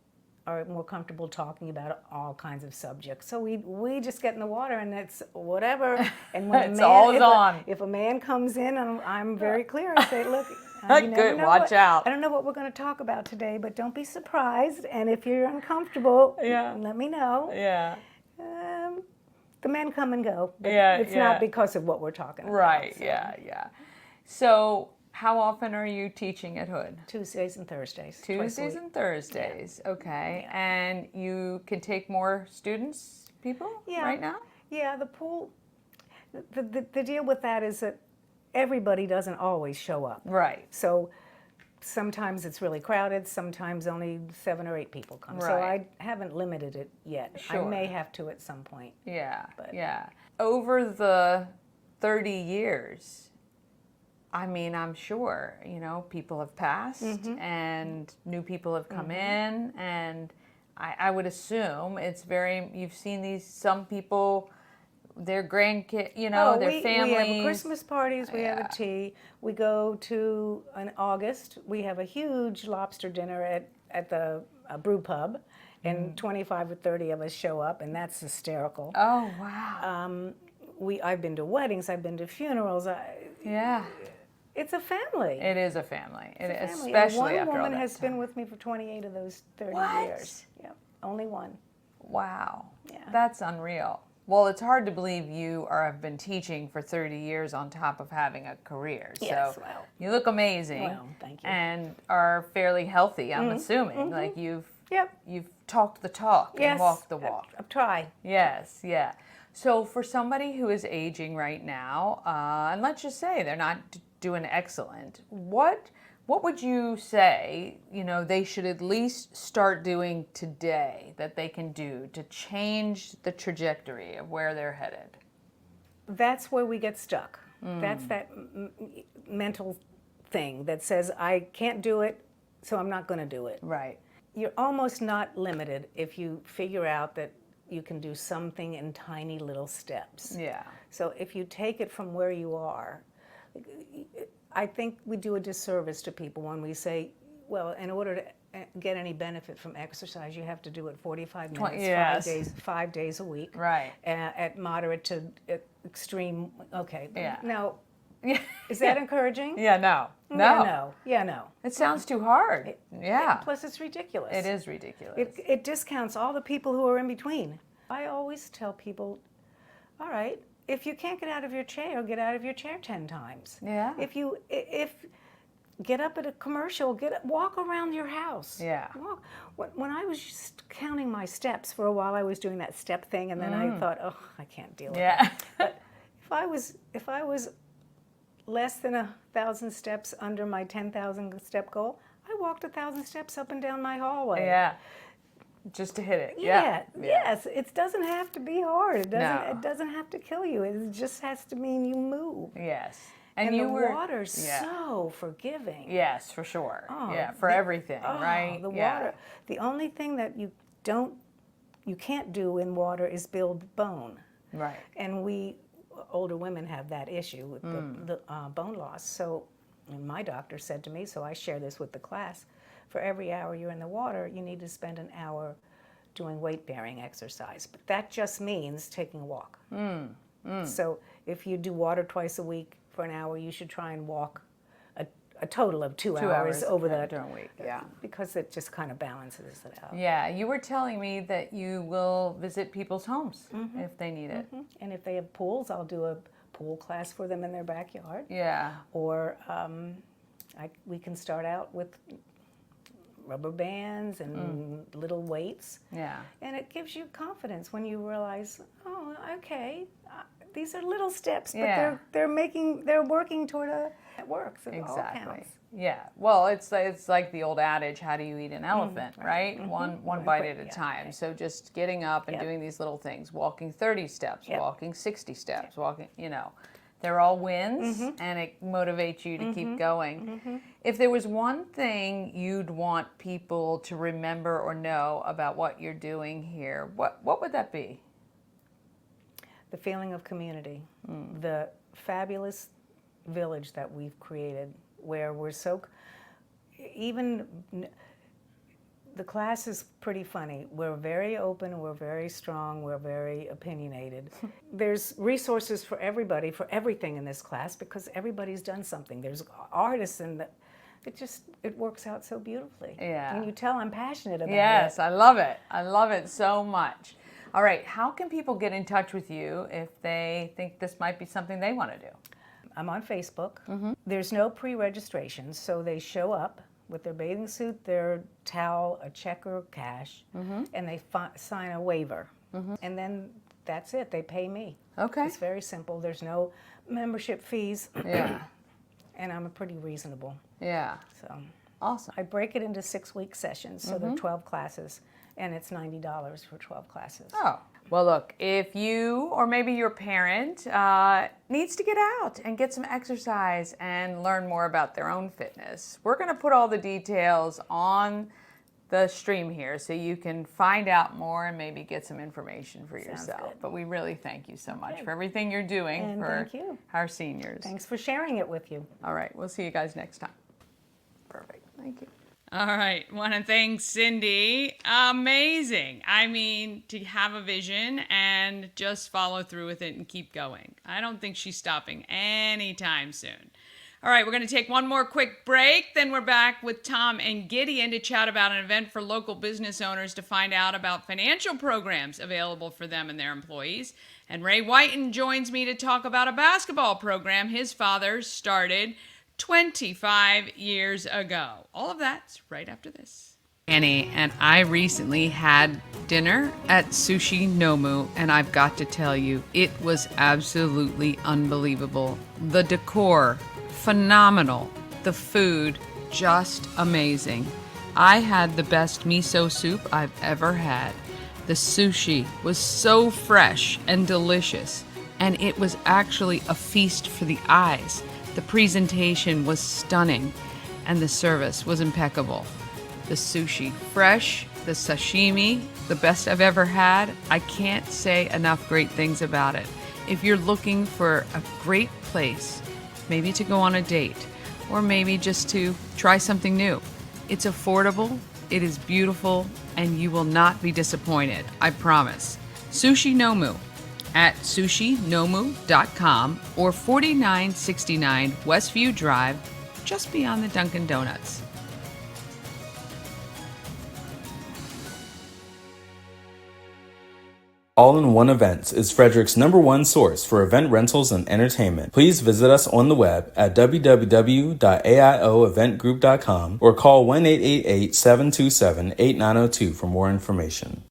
are more comfortable talking about all kinds of subjects. So we just get in the water and it's whatever. And when It's all on. if a man comes in, I'm very clear. I say, look, You never Good, know watch out. I don't know what we're going to talk about today, but don't be surprised. And if you're uncomfortable, let me know. Yeah. The men come and go, but Yeah, it's yeah. not because of what we're talking about. Right, so. yeah. So how often are you teaching at Hood? Tuesdays and Thursdays. Tuesdays and Thursdays, okay. And you can take more students, people, right now? Yeah, the pool, the deal with that is that everybody doesn't always show up. Right. So sometimes it's really crowded, sometimes only 7 or 8 people come. So I haven't limited it yet. Sure. I may have to at some point. Yeah, But- yeah. Over the 30 years, I mean, I'm sure, you know, people have passed and new people have come in, and I would assume it's very, you've seen some people, their grandkids, you know, their families. We have Christmas parties, we have a tea. We go to, in August, we have a huge lobster dinner at the brew pub, and 25 or 30 of us show up, and that's hysterical. Oh, wow. I've been to weddings, I've been to funerals. Yeah. It's a family. It is a family, Family. especially and after one all woman that has time. been with me for 28 of those 30 What? years. Yep, only one. Wow. Yeah. That's unreal. Well, it's hard to believe you have been teaching for 30 years on top of having a career. Yes, So well. you look amazing. Well, thank you. And are fairly healthy, I'm assuming. Like you've talked the talk Yes. and walked the walk. I'll try. Yes, yeah. So for somebody who is aging right now, and let's just say they're not doing excellent, what would you say, you know, they should at least start doing today that they can do to change the trajectory of where they're headed? That's where we get stuck. That's that mental thing that says, I can't do it, so I'm not going to do it. Right. You're almost not limited if you figure out that you can do something in tiny little steps. Yeah. So if you take it from where you are, I think we do a disservice to people when we say, well, in order to get any benefit from exercise, you have to do it 45 minutes, Yes. 5 days a week, Right. At moderate to extreme. Okay. Yeah. Now, Yeah. is that encouraging? Yeah, no. Yeah, no. It sounds too hard. Yeah. Plus, it's ridiculous. It is ridiculous. It discounts all the people who are in between. I always tell people, all right, if you can't get out of your chair, get out of your chair 10 times. Yeah. If get up at a commercial, walk around your house. Yeah. When I was just counting my steps for a while, I was doing that step thing, and then I thought, oh, I can't deal with it. Yeah. But if I was less than 1,000 steps under my 10,000 step goal, I walked 1,000 steps up and down my hallway. Yeah. Just to hit it. Yeah. Yeah. Yes. It doesn't have to be hard. No. It doesn't have to kill you. It just has to mean you move. Yes. And you the were water's so forgiving. Yes, for sure. Oh, yeah, for everything, right? The Yeah. water. The only thing that you can't do in water is build bone. Right. And we older women have that issue with the bone loss. So, and my doctor said to me, so I share this with the class, for every hour you're in the water, you need to spend an hour doing weight-bearing exercise. But that just means taking a walk. So if you do water twice a week for an hour, you should try and walk a total of 2 hours over that during a week. Yeah. because it just kind of balances it out. Yeah, you were telling me that you will visit people's homes if they need it. And if they have pools, I'll do a pool class for them in their backyard. Yeah. Or we can start out with rubber bands and little weights. Yeah. And it gives you confidence when you realize, oh, okay, these are little steps, but Yeah. they're working toward it works. It all Exactly. counts. Yeah. Well, it's like the old adage, how do you eat an elephant, right? One bite at a time. right. So just getting up and doing these little things, walking 30 steps, walking 60 steps, walking, you know, they're all wins and it motivates you to keep going. If there was one thing you'd want people to remember or know about what you're doing here, what would that be? The feeling of community, the fabulous village that we've created where we're the class is pretty funny. We're very open, we're very strong, we're very opinionated. There's resources for everybody, for everything in this class because everybody's done something. There's artists it works out so beautifully. Yeah. And you tell I'm passionate about it. Yes, I love it. I love it so much. All right, how can people get in touch with you if they think this might be something they want to do? I'm on Facebook. There's no pre-registration, so they show up with their bathing suit, their towel, a check or cash, and they sign a waiver. And then that's it. They pay me. Okay. It's very simple. There's no membership fees. Yeah. And I'm pretty reasonable. Yeah. So Awesome. I break it into 6-week sessions, so they're 12 classes, and it's $90 for 12 classes. Oh, well, look, if you or maybe your parent needs to get out and get some exercise and learn more about their own fitness, we're going to put all the details on the stream here so you can find out more and maybe get some information for yourself. good. But we really thank you so much for everything you're doing And for thank you. our seniors. Thanks for sharing it with you. All right, we'll see you guys next time. Perfect. Thank you. All right. Want to thank Cindi. Amazing. I mean, to have a vision and just follow through with it and keep going. I don't think she's stopping anytime soon. All right, we're going to take one more quick break. Then we're back with Tom and Gideon to chat about an event for local business owners to find out about financial programs available for them and their employees. And Ray Whiten joins me to talk about a basketball program his father started 25 years ago. All of that's right after this. Annie and I recently had dinner at Sushi Nomu, and I've got to tell you, it was absolutely unbelievable. The decor, phenomenal. The food, just amazing. I had the best miso soup I've ever had. The sushi was so fresh and delicious, and it was actually a feast for the eyes. The presentation was stunning, and the service was impeccable. The sushi, fresh, the sashimi, the best I've ever had. I can't say enough great things about it. If you're looking for a great place, maybe to go on a date, or maybe just to try something new, it's affordable, it is beautiful, and you will not be disappointed, I promise. Sushi Nomu at sushinomu.com or 4969 Westview Drive, just beyond the Dunkin' Donuts. All-in-One Events is Frederick's #1 source for event rentals and entertainment. Please visit us on the web at www.aioeventgroup.com or call 1-888-727-8902 for more information.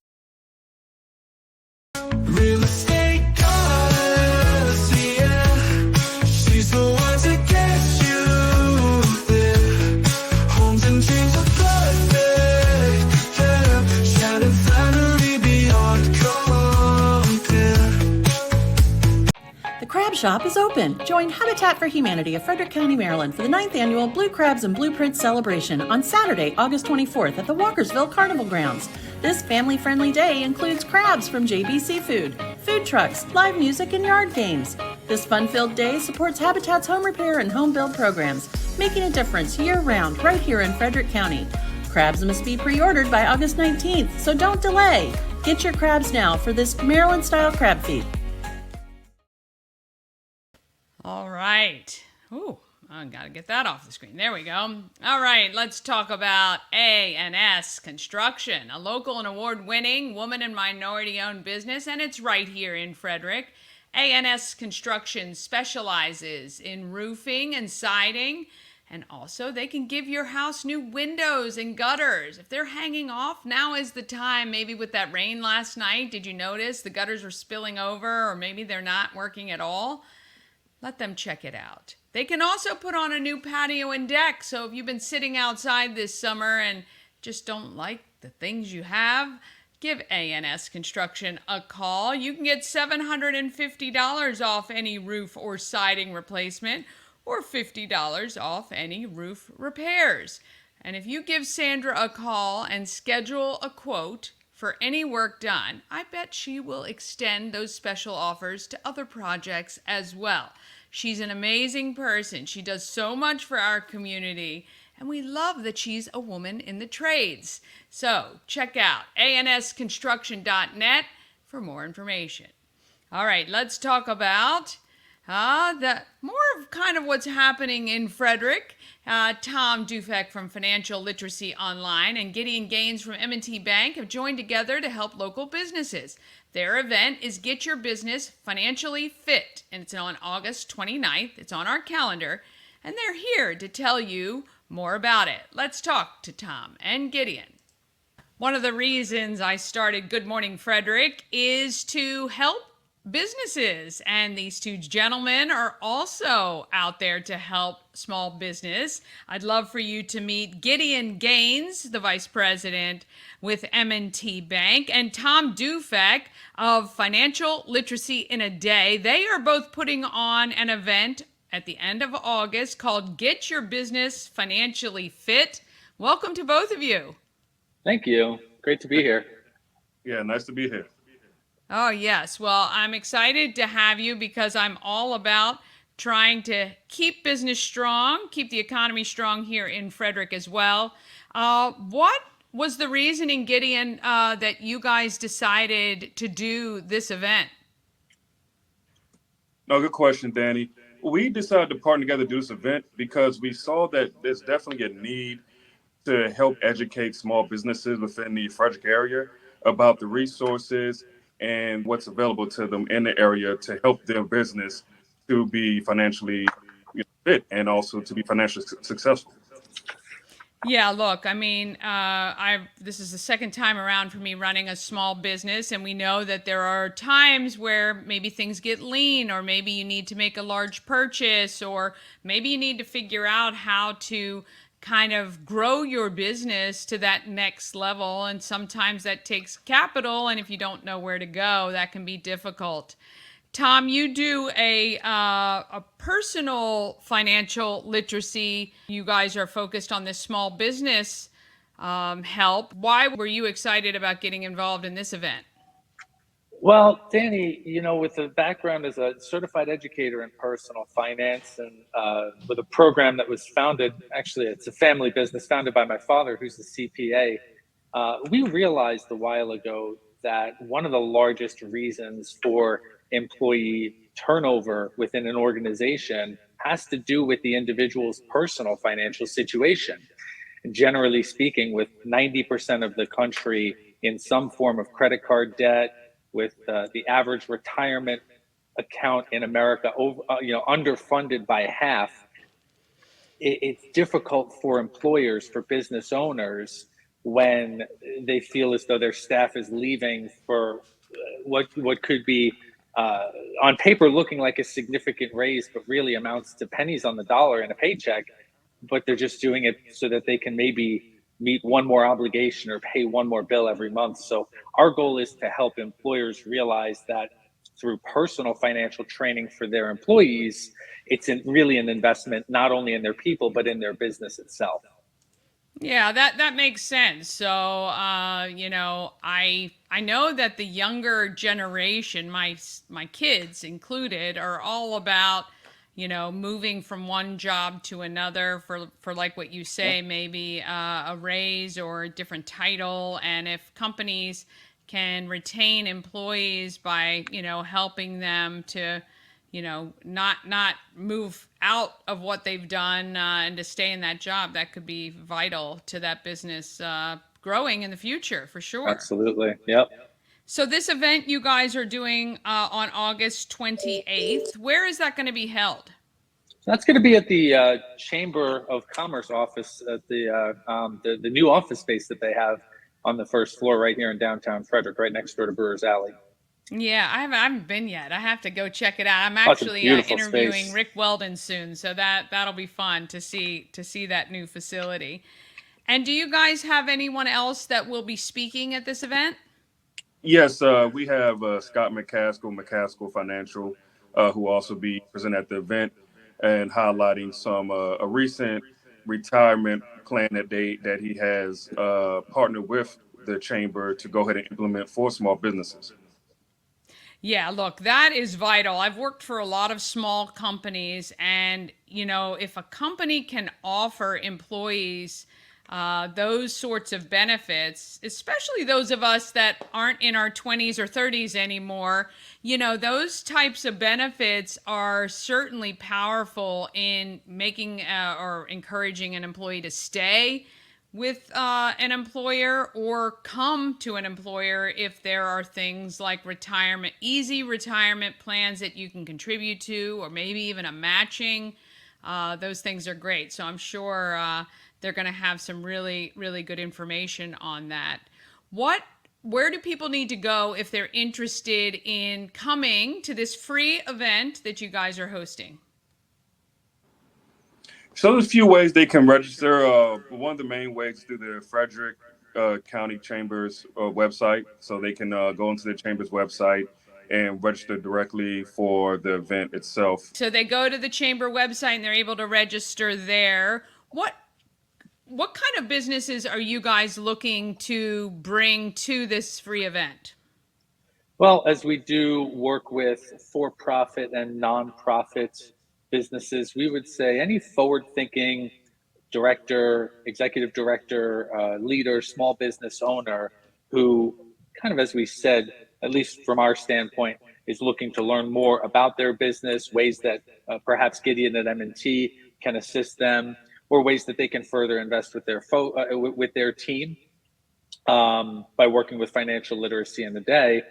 Real estate goddess, yeah. She's the one to get you there. Homes and dreams are perfect, yeah. Shining finally beyond compare. The Crab Shop is open. Join Habitat for Humanity of Frederick County, Maryland for the 9th annual Blue Crabs and Blueprints celebration on Saturday, August 24th at the Walkersville Carnival Grounds. This family-friendly day includes crabs from JB Seafood, food trucks, live music, and yard games. This fun-filled day supports Habitat's home repair and home build programs, making a difference year-round right here in Frederick County. Crabs must be pre-ordered by August 19th, so don't delay. Get your crabs now for this Maryland-style crab feed. All right. Ooh, I gotta get that off the screen. There we go. All right, let's talk about A&S Construction, a local and award-winning woman and minority-owned business, and it's right here in Frederick. A&S Construction specializes in roofing and siding, and also they can give your house new windows and gutters. If they're hanging off, now is the time. Maybe with that rain last night, did you notice the gutters were spilling over, or maybe they're not working at all? Let them check it out. They can also put on a new patio and deck. So if you've been sitting outside this summer and just don't like the things you have, give A&S Construction a call. You can get $750 off any roof or siding replacement, or $50 off any roof repairs. And if you give Sandra a call and schedule a quote for any work done, I bet she will extend those special offers to other projects as well. She's an amazing person. She does so much for our community, and we love that she's a woman in the trades. So check out ansconstruction.net for more information. All right, let's talk about The more of kind of what's happening in Frederick. Tom Dufek from Financial Literacy Online and Gideon Gaines from M&T Bank have joined together to help local businesses. Their event is Get Your Business Financially Fit, and it's on August 29th. It's on our calendar, and they're here to tell you more about it. Let's talk to Tom and Gideon. One of the reasons I started Good Morning Frederick is to help businesses, and these two gentlemen are also out there to help small business. I'd love for you to meet Gideon Gaines, the vice president with M&T Bank, and Tom Dufek of Financial Literacy in a Day. They are both putting on an event at the end of August called Get Your Business Financially Fit. Welcome to both of you. Thank you. Great to be here. Yeah, nice to be here. Oh, yes. Well, I'm excited to have you because I'm all about trying to keep business strong, keep the economy strong here in Frederick as well. What was the reasoning, Gideon, that you guys decided to do this event? No, good question, Dani. We decided to partner together to do this event because we saw that there's definitely a need to help educate small businesses within the Frederick area about the resources and what's available to them in the area to help their business to be financially fit and also to be financially successful. Yeah, look, I mean, this is the second time around for me running a small business, and we know that there are times where maybe things get lean, or maybe you need to make a large purchase, or maybe you need to figure out how to kind of grow your business to that next level. And sometimes that takes capital. And if you don't know where to go, that can be difficult. Tom, you do a personal financial literacy. You guys are focused on this small business help. Why were you excited about getting involved in this event? Well, Dani, with a background as a certified educator in personal finance and with a program that was founded, actually, it's a family business founded by my father, who's a CPA. We realized a while ago that one of the largest reasons for employee turnover within an organization has to do with the individual's personal financial situation. Generally speaking, with 90% of the country in some form of credit card debt, with the average retirement account in America underfunded by half, it's difficult for employers, for business owners, when they feel as though their staff is leaving for what could be on paper looking like a significant raise, but really amounts to pennies on the dollar in a paycheck, but they're just doing it so that they can maybe meet one more obligation or pay one more bill every month. So our goal is to help employers realize that through personal financial training for their employees, it's really an investment not only in their people, but in their business itself. Yeah, that makes sense. So, I know that the younger generation, my kids included, are all about moving from one job to another for like what you say, maybe a raise or a different title. And if companies can retain employees by, helping them to, not move out of what they've done and to stay in that job, that could be vital to that business growing in the future, for sure. Absolutely. Yep. So this event you guys are doing on August 28th, where is that going to be held? That's going to be at the Chamber of Commerce office at the new office space that they have on the first floor right here in downtown Frederick, right next door to Brewers Alley. Yeah, I haven't been yet. I have to go check it out. I'm actually interviewing space. Rick Weldon soon, so that'll be fun to see that new facility. And do you guys have anyone else that will be speaking at this event? Yes, we have Scott McCaskill Financial, who will also be present at the event and highlighting some a recent retirement plan that he has partnered with the chamber to go ahead and implement for small businesses. Yeah, look, that is vital. I've worked for a lot of small companies, and if a company can offer employees those sorts of benefits, especially those of us that aren't in our 20s or 30s anymore, those types of benefits are certainly powerful in making or encouraging an employee to stay with an employer or come to an employer if there are things like easy retirement plans that you can contribute to, or maybe even a matching. Those things are great. So I'm sure they're going to have some really, really good information on that. Where do people need to go if they're interested in coming to this free event that you guys are hosting? So there's a few ways they can register. One of the main ways is through the Frederick County Chambers website. So they can go into the Chambers website and register directly for the event itself. So they go to the Chamber website and they're able to register there. What kind of businesses are you guys looking to bring to this free event? Well, as we do work with for-profit and nonprofit businesses, we would say any forward-thinking director, executive director, leader, small business owner who kind of, as we said, at least from our standpoint, is looking to learn more about their business, ways that perhaps Gideon at M&T can assist them, or ways that they can further invest with their team by working with financial literacy in the day,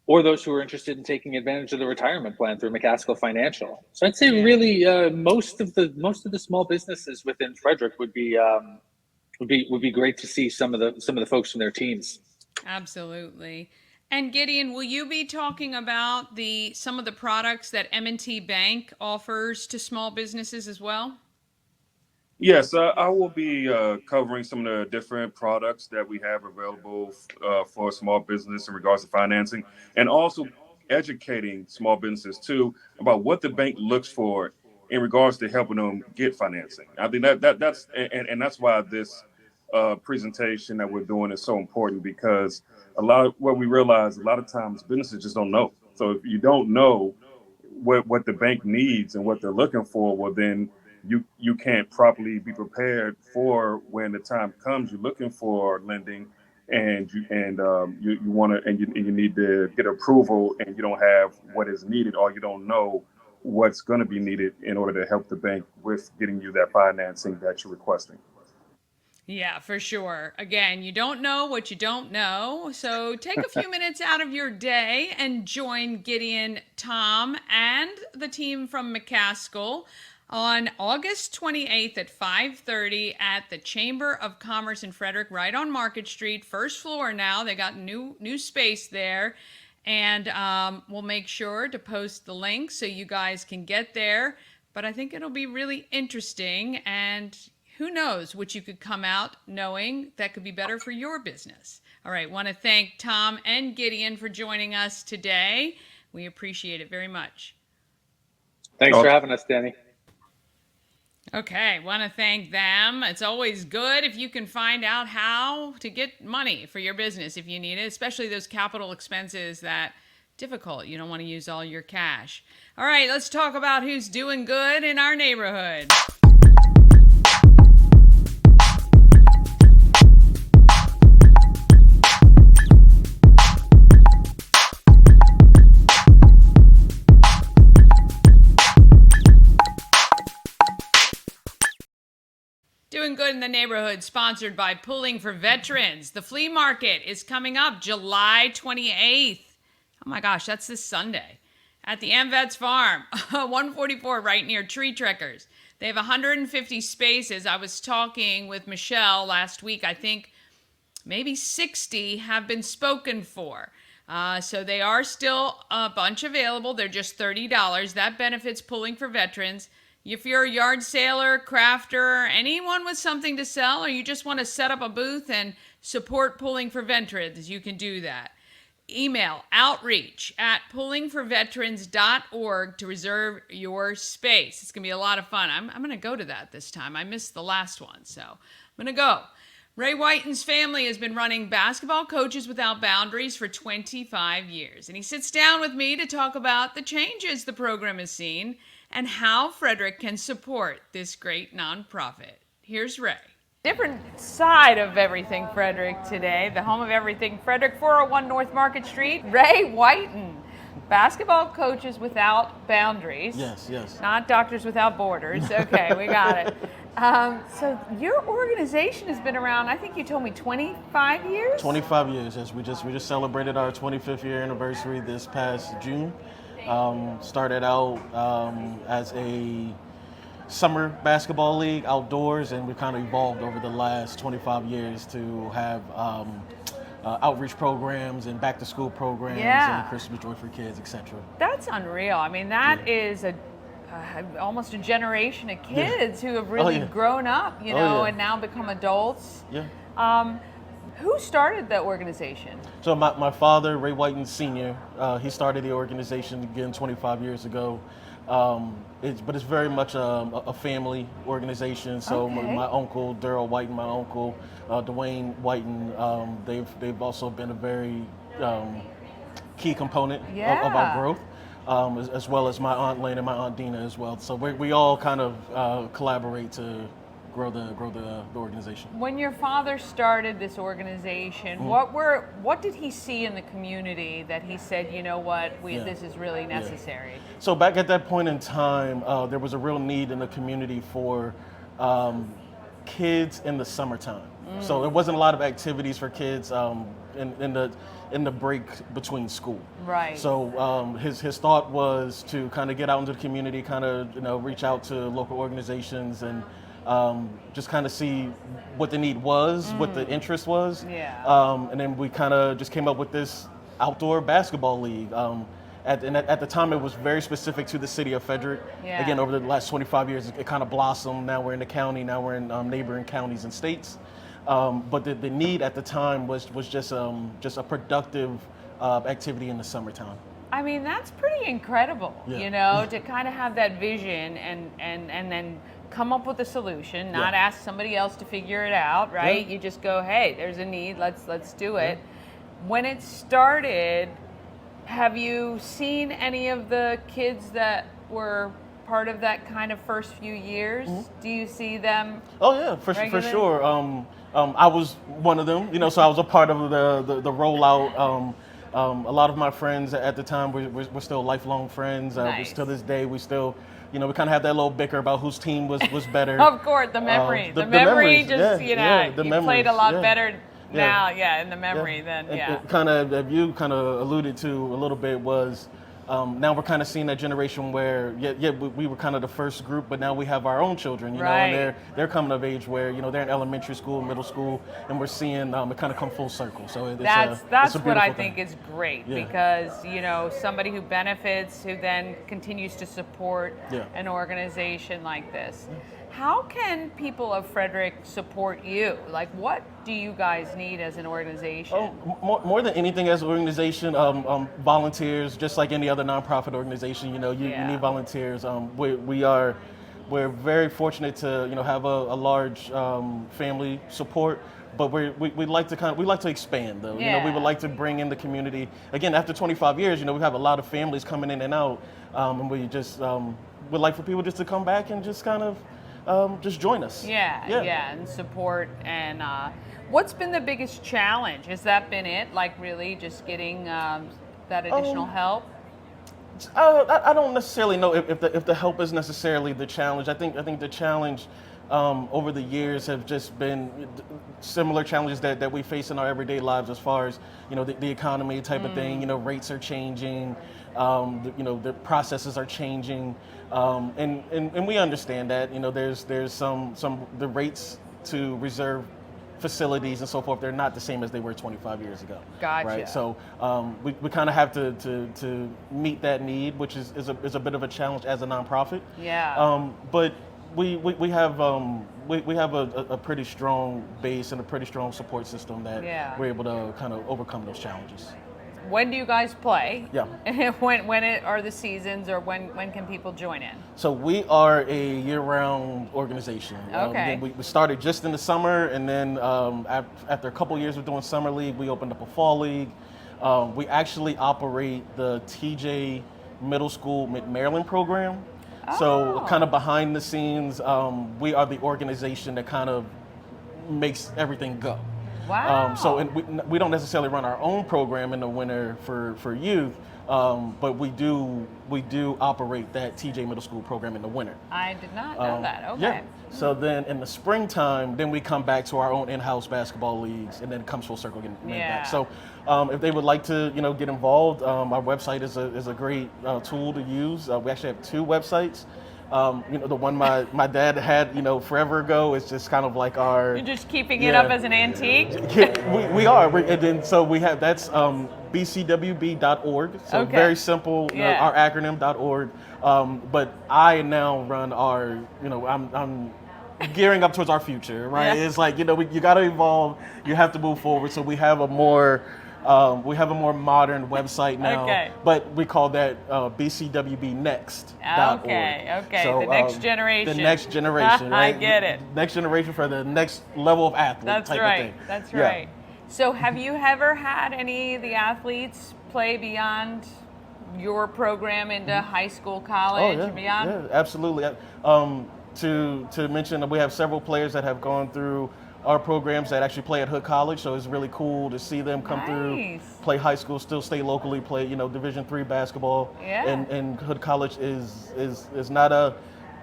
or those who are interested in taking advantage of the retirement plan through McCaskill Financial. So I'd say really most of the small businesses within Frederick would be great to see some of the folks from their teams. Absolutely. And Gideon, will you be talking about some of the products that M&T Bank offers to small businesses as well? Yes, I will be covering some of the different products that we have available for small business in regards to financing, and also educating small businesses too about what the bank looks for in regards to helping them get financing. I think that's why this presentation that we're doing is so important, because what we realize a lot of times businesses just don't know. So if you don't know what the bank needs and what they're looking for, well then you can't properly be prepared for when the time comes. You're looking for lending, and you want to, and you need to get approval, and you don't have what is needed, or you don't know what's going to be needed in order to help the bank with getting you that financing that you're requesting. Yeah, for sure. Again, you don't know what you don't know. So take a few minutes out of your day and join Gideon, Tom, and the team from McCaskill on August 28th at 5:30 at the Chamber of Commerce in Frederick, right on Market Street, first floor now. They got new space there. And we'll make sure to post the link so you guys can get there. But I think it'll be really interesting, and who knows what you could come out knowing that could be better for your business. All right, want to thank Tom and Gideon for joining us today. We appreciate it very much. Thanks for having us, Dani. Okay, want to thank them. It's always good if you can find out how to get money for your business if you need it, especially those capital expenses that difficult. You don't want to use all your cash. All right, let's talk about who's doing good in our neighborhood. Doing Good in the Neighborhood, sponsored by Pulling for Veterans. The flea market is coming up July 28th. Oh my gosh, that's this Sunday. At the AmVets Farm, 144 right near Tree Trekkers. They have 150 spaces. I was talking with Michelle last week. I think maybe 60 have been spoken for. So they are still a bunch available. They're just $30. That benefits Pulling for Veterans. If you're a yard sailor, crafter, anyone with something to sell, or you just want to set up a booth and support Pulling for Veterans, you can do that. Email outreach@pullingforveterans.org to reserve your space. It's going to be a lot of fun. I'm going to go to that this time. I missed the last one, so I'm going to go. Ray Whiten's family has been running Basketball Coaches Without Boundaries for 25 years, and he sits down with me to talk about the changes the program has seen and how Frederick can support this great nonprofit. Here's Ray. Different side of Everything Frederick today, the home of Everything Frederick, 401 North Market Street. Ray Whiten, basketball coaches without boundaries. Yes. Not doctors without borders. Okay, we got it. So your organization has been around, I think you told me 25 years? 25 years, yes. We just celebrated our 25th year anniversary this past June. Started out as a summer basketball league outdoors, and we kind of evolved over the last 25 years to have outreach programs and back to school programs and Christmas Joy for Kids, etc. That's unreal. I mean, that is almost a generation of kids who have really grown up, and now become adults. Yeah. Who started the organization? So my father, Ray Whiten Sr., he started the organization again 25 years ago. But it's very much a family organization. So my uncle, Daryl Whiten, my uncle, Dwayne Whiten, they've also been a very key component of our growth, as well as my Aunt Lane and my Aunt Dina as well. So we all kind of collaborate to grow the organization. When your father started this organization, what did he see in the community that he said, you know what, this is really necessary? So back at that point in time, there was a real need in the community for kids in the summertime. So there wasn't a lot of activities for kids in the break between school. Right. So his thought was to kind of get out into the community, kind of reach out to local organizations and just kind of see what the need was, what the interest was. Yeah. And then we kind of just came up with this outdoor basketball league. At the time, it was very specific to the city of Frederick. Yeah. Again, over the last 25 years, it kind of blossomed. Now we're in the county. Now we're in neighboring counties and states. But the need at the time was just a productive activity in the summertime. I mean, that's pretty incredible, to kind of have that vision and then come up with a solution, not ask somebody else to figure it out, right? You just go, hey, there's a need, let's do it. When it started, have you seen any of the kids that were part of that kind of first few years? Do you see them? Oh yeah, for sure. I was one of them, so I was a part of the rollout. A lot of my friends at the time were still lifelong friends. Nice. To this day, we still, we kind of have that little bicker about whose team was better. Of course, the memory. The memory just, you played a lot better now, in the memory than, It kind of, you kind of alluded to a little bit was, now we're kind of seeing that generation where, we were kind of the first group, but now we have our own children, and they're coming of age where, they're in elementary school, middle school, and we're seeing it kind of come full circle. So that's what I think is great because, somebody who benefits, who then continues to support an organization like this. How can people of Frederick support you? Like, what do you guys need as an organization? More than anything, as an organization, volunteers, just like any other nonprofit organization. You need volunteers. We're very fortunate to have a large family support. But we like to expand though. We would like to bring in the community again after 25 years. We have a lot of families coming in and out, and we just would like for people just to come back and just kind of. Just join us. And support. And what's been the biggest challenge? Has that been it? Like really just getting that additional help? I don't necessarily know if the help is necessarily the challenge. I think the challenge over the years have just been similar challenges that we face in our everyday lives as far as the economy type of thing. Rates are changing. The processes are changing, and we understand that. There's some the rates to reserve facilities and so forth. They're not the same as they were 25 years ago. Gotcha. Right. So we kind of have to meet that need, which is a bit of a challenge as a nonprofit. Yeah. But we have a pretty strong base and a pretty strong support system that we're able to kind of overcome those challenges. When do you guys play? Yeah. when are the seasons, or when can people join in? So we are a year-round organization. Okay. We started just in the summer, and then after a couple years of doing summer league, we opened up a fall league. We actually operate the TJ Middle School Mid-Maryland program. So kind of behind the scenes, we are the organization that kind of makes everything go. Wow. We don't necessarily run our own program in the winter for youth, but we do operate that TJ Middle School program in the winter. I did not know that. Okay. Yeah. So then in the springtime, then we come back to our own in-house basketball leagues, and then it comes full circle getting back. So if they would like to, get involved, our website is a great tool to use. We actually have 2 websites. The one my dad had, forever ago is just kind of like our. You're just keeping it up as an antique? We are. And then so we have, that's bcwb.org. So very simple, our acronym.org. But I now run our, I'm gearing up towards our future, right? Yeah. It's like, you got to evolve, you have to move forward. So we have a more modern website now, but we call that bcwbnext.org. Okay, so, the next generation. The next generation, right? I get it. Next generation for the next level of athlete That's type right. of thing. That's right. So have you ever had any of the athletes play beyond your program into high school, college, and beyond? Yeah, absolutely. To mention that we have several players that have gone through our programs that actually play at Hood College, so it's really cool to see them come through, play high school, still stay locally, play Division III basketball. Yeah. And Hood College is not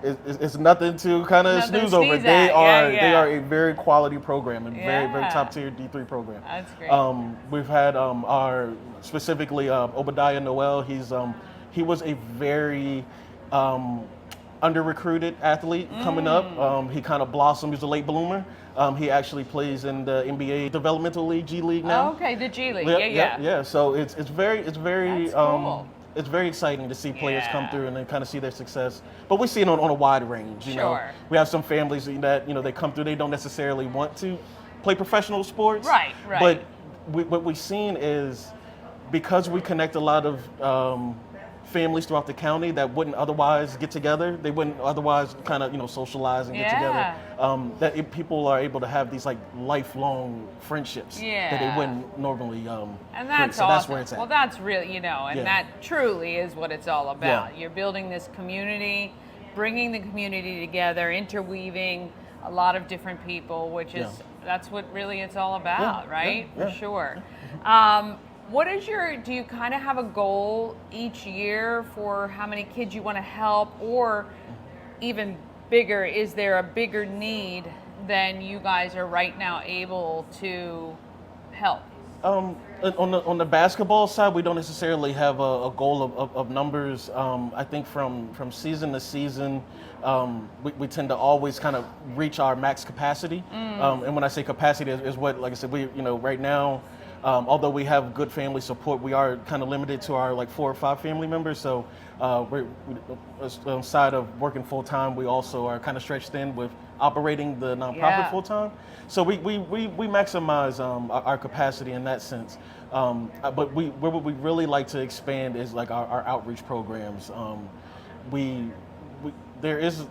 it's nothing to kind of snooze over. They are a very quality program and very top tier D3 program. That's great. We've had our specifically Obadiah Noel. He was a very under-recruited athlete coming up. He kind of blossomed. He was a late bloomer. He actually plays in the NBA Developmental League, G League now. Oh, okay, the G League. Yeah. So it's very That's cool. It's very exciting to see players come through and then kind of see their success. But we see it on a wide range. You know, we have some families that they come through. They don't necessarily want to play professional sports. Right. But what we've seen is because we connect a lot of families throughout the county that wouldn't otherwise get together. They wouldn't otherwise kind of socialize and get together. People are able to have these like lifelong friendships that they wouldn't normally. And that's so awesome. That's where it's at. Well, that's really and that truly is what it's all about. Yeah. You're building this community, bringing the community together, interweaving a lot of different people, which is that's what really it's all about, right? For sure. Do you kind of have a goal each year for how many kids you want to help, or even bigger, is there a bigger need than you guys are right now able to help? On the basketball side, we don't necessarily have a goal of numbers. I think from season to season, we tend to always kind of reach our max capacity. And when I say capacity, is what, like I said, we right now. Although we have good family support, we are kind of limited to our 4 or 5 family members. So aside of working full time, we also are kind of stretched thin with operating the nonprofit full time. So we maximize our capacity in that sense. But where we really like to expand is like our outreach programs. There is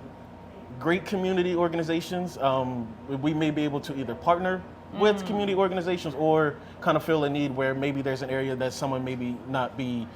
great community organizations. We may be able to either partner with community organizations or kind of feel a need where maybe there's an area that someone maybe not be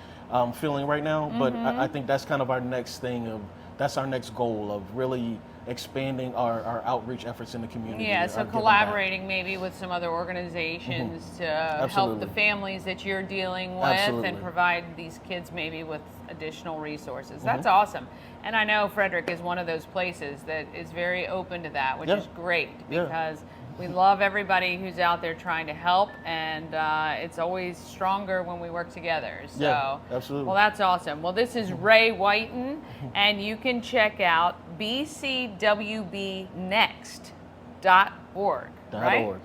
feeling right now. But I think that's kind of our next thing. That's our next goal of really expanding our outreach efforts in the community. Yeah, so collaborating maybe with some other organizations to help the families that you're dealing with and provide these kids maybe with additional resources. That's awesome. And I know Frederick is one of those places that is very open to that, which is great because we love everybody who's out there trying to help, and it's always stronger when we work together. So, yeah, absolutely. Well, that's awesome. Well, this is Ray Whiten, and you can check out bcwbnext.org. Right? .org.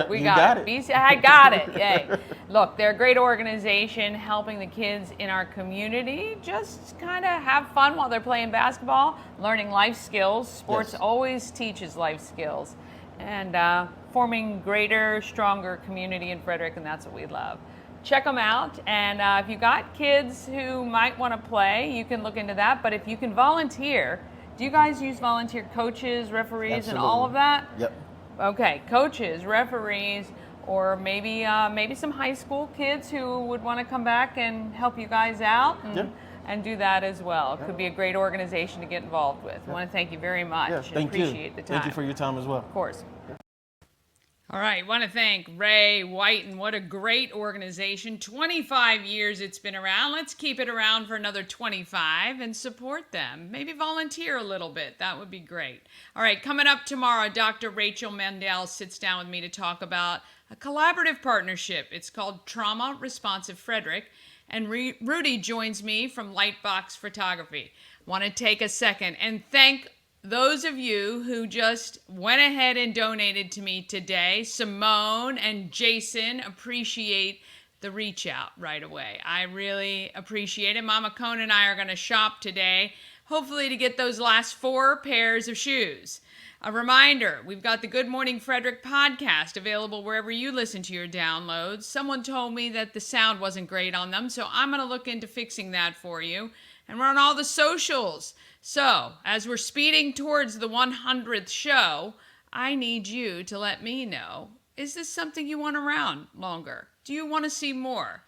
We got it. I got it. Yay. Look, they're a great organization helping the kids in our community just kind of have fun while they're playing basketball, learning life skills. Sports always teaches life skills. And forming greater, stronger community in Frederick, and that's what we love. Check them out, and if you got kids who might want to play, you can look into that. But if you can volunteer, do you guys use volunteer coaches, referees, and all of that? Yep. Okay, coaches, referees, or maybe some high school kids who would want to come back and help you guys out. And and do that as well. It could be a great organization to get involved with. I want to thank you very much. Yeah, thank you. Appreciate the time. Thank you for your time as well. Of course. All right, want to thank Ray Whiten. What a great organization. 25 years it's been around. Let's keep it around for another 25 and support them. Maybe volunteer a little bit. That would be great. All right, coming up tomorrow, Dr. Rachel Mandel sits down with me to talk about a collaborative partnership. It's called Trauma Responsive Frederick. And Rudy joins me from Lightbox Photography. Want to take a second and thank those of you who just went ahead and donated to me today. Simone and Jason, appreciate the reach out right away. I really appreciate it. Mama Cone and I are going to shop today, hopefully to get those last 4 pairs of shoes. A reminder, we've got the Good Morning Frederick podcast available wherever you listen to your downloads. Someone told me that the sound wasn't great on them, so I'm going to look into fixing that for you. And we're on all the socials. So, as we're speeding towards the 100th show, I need you to let me know, is this something you want around longer? Do you want to see more?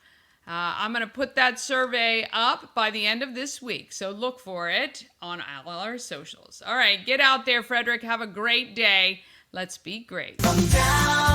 I'm going to put that survey up by the end of this week, so look for it on all our socials. All right, get out there, Frederick. Have a great day. Let's be great. From down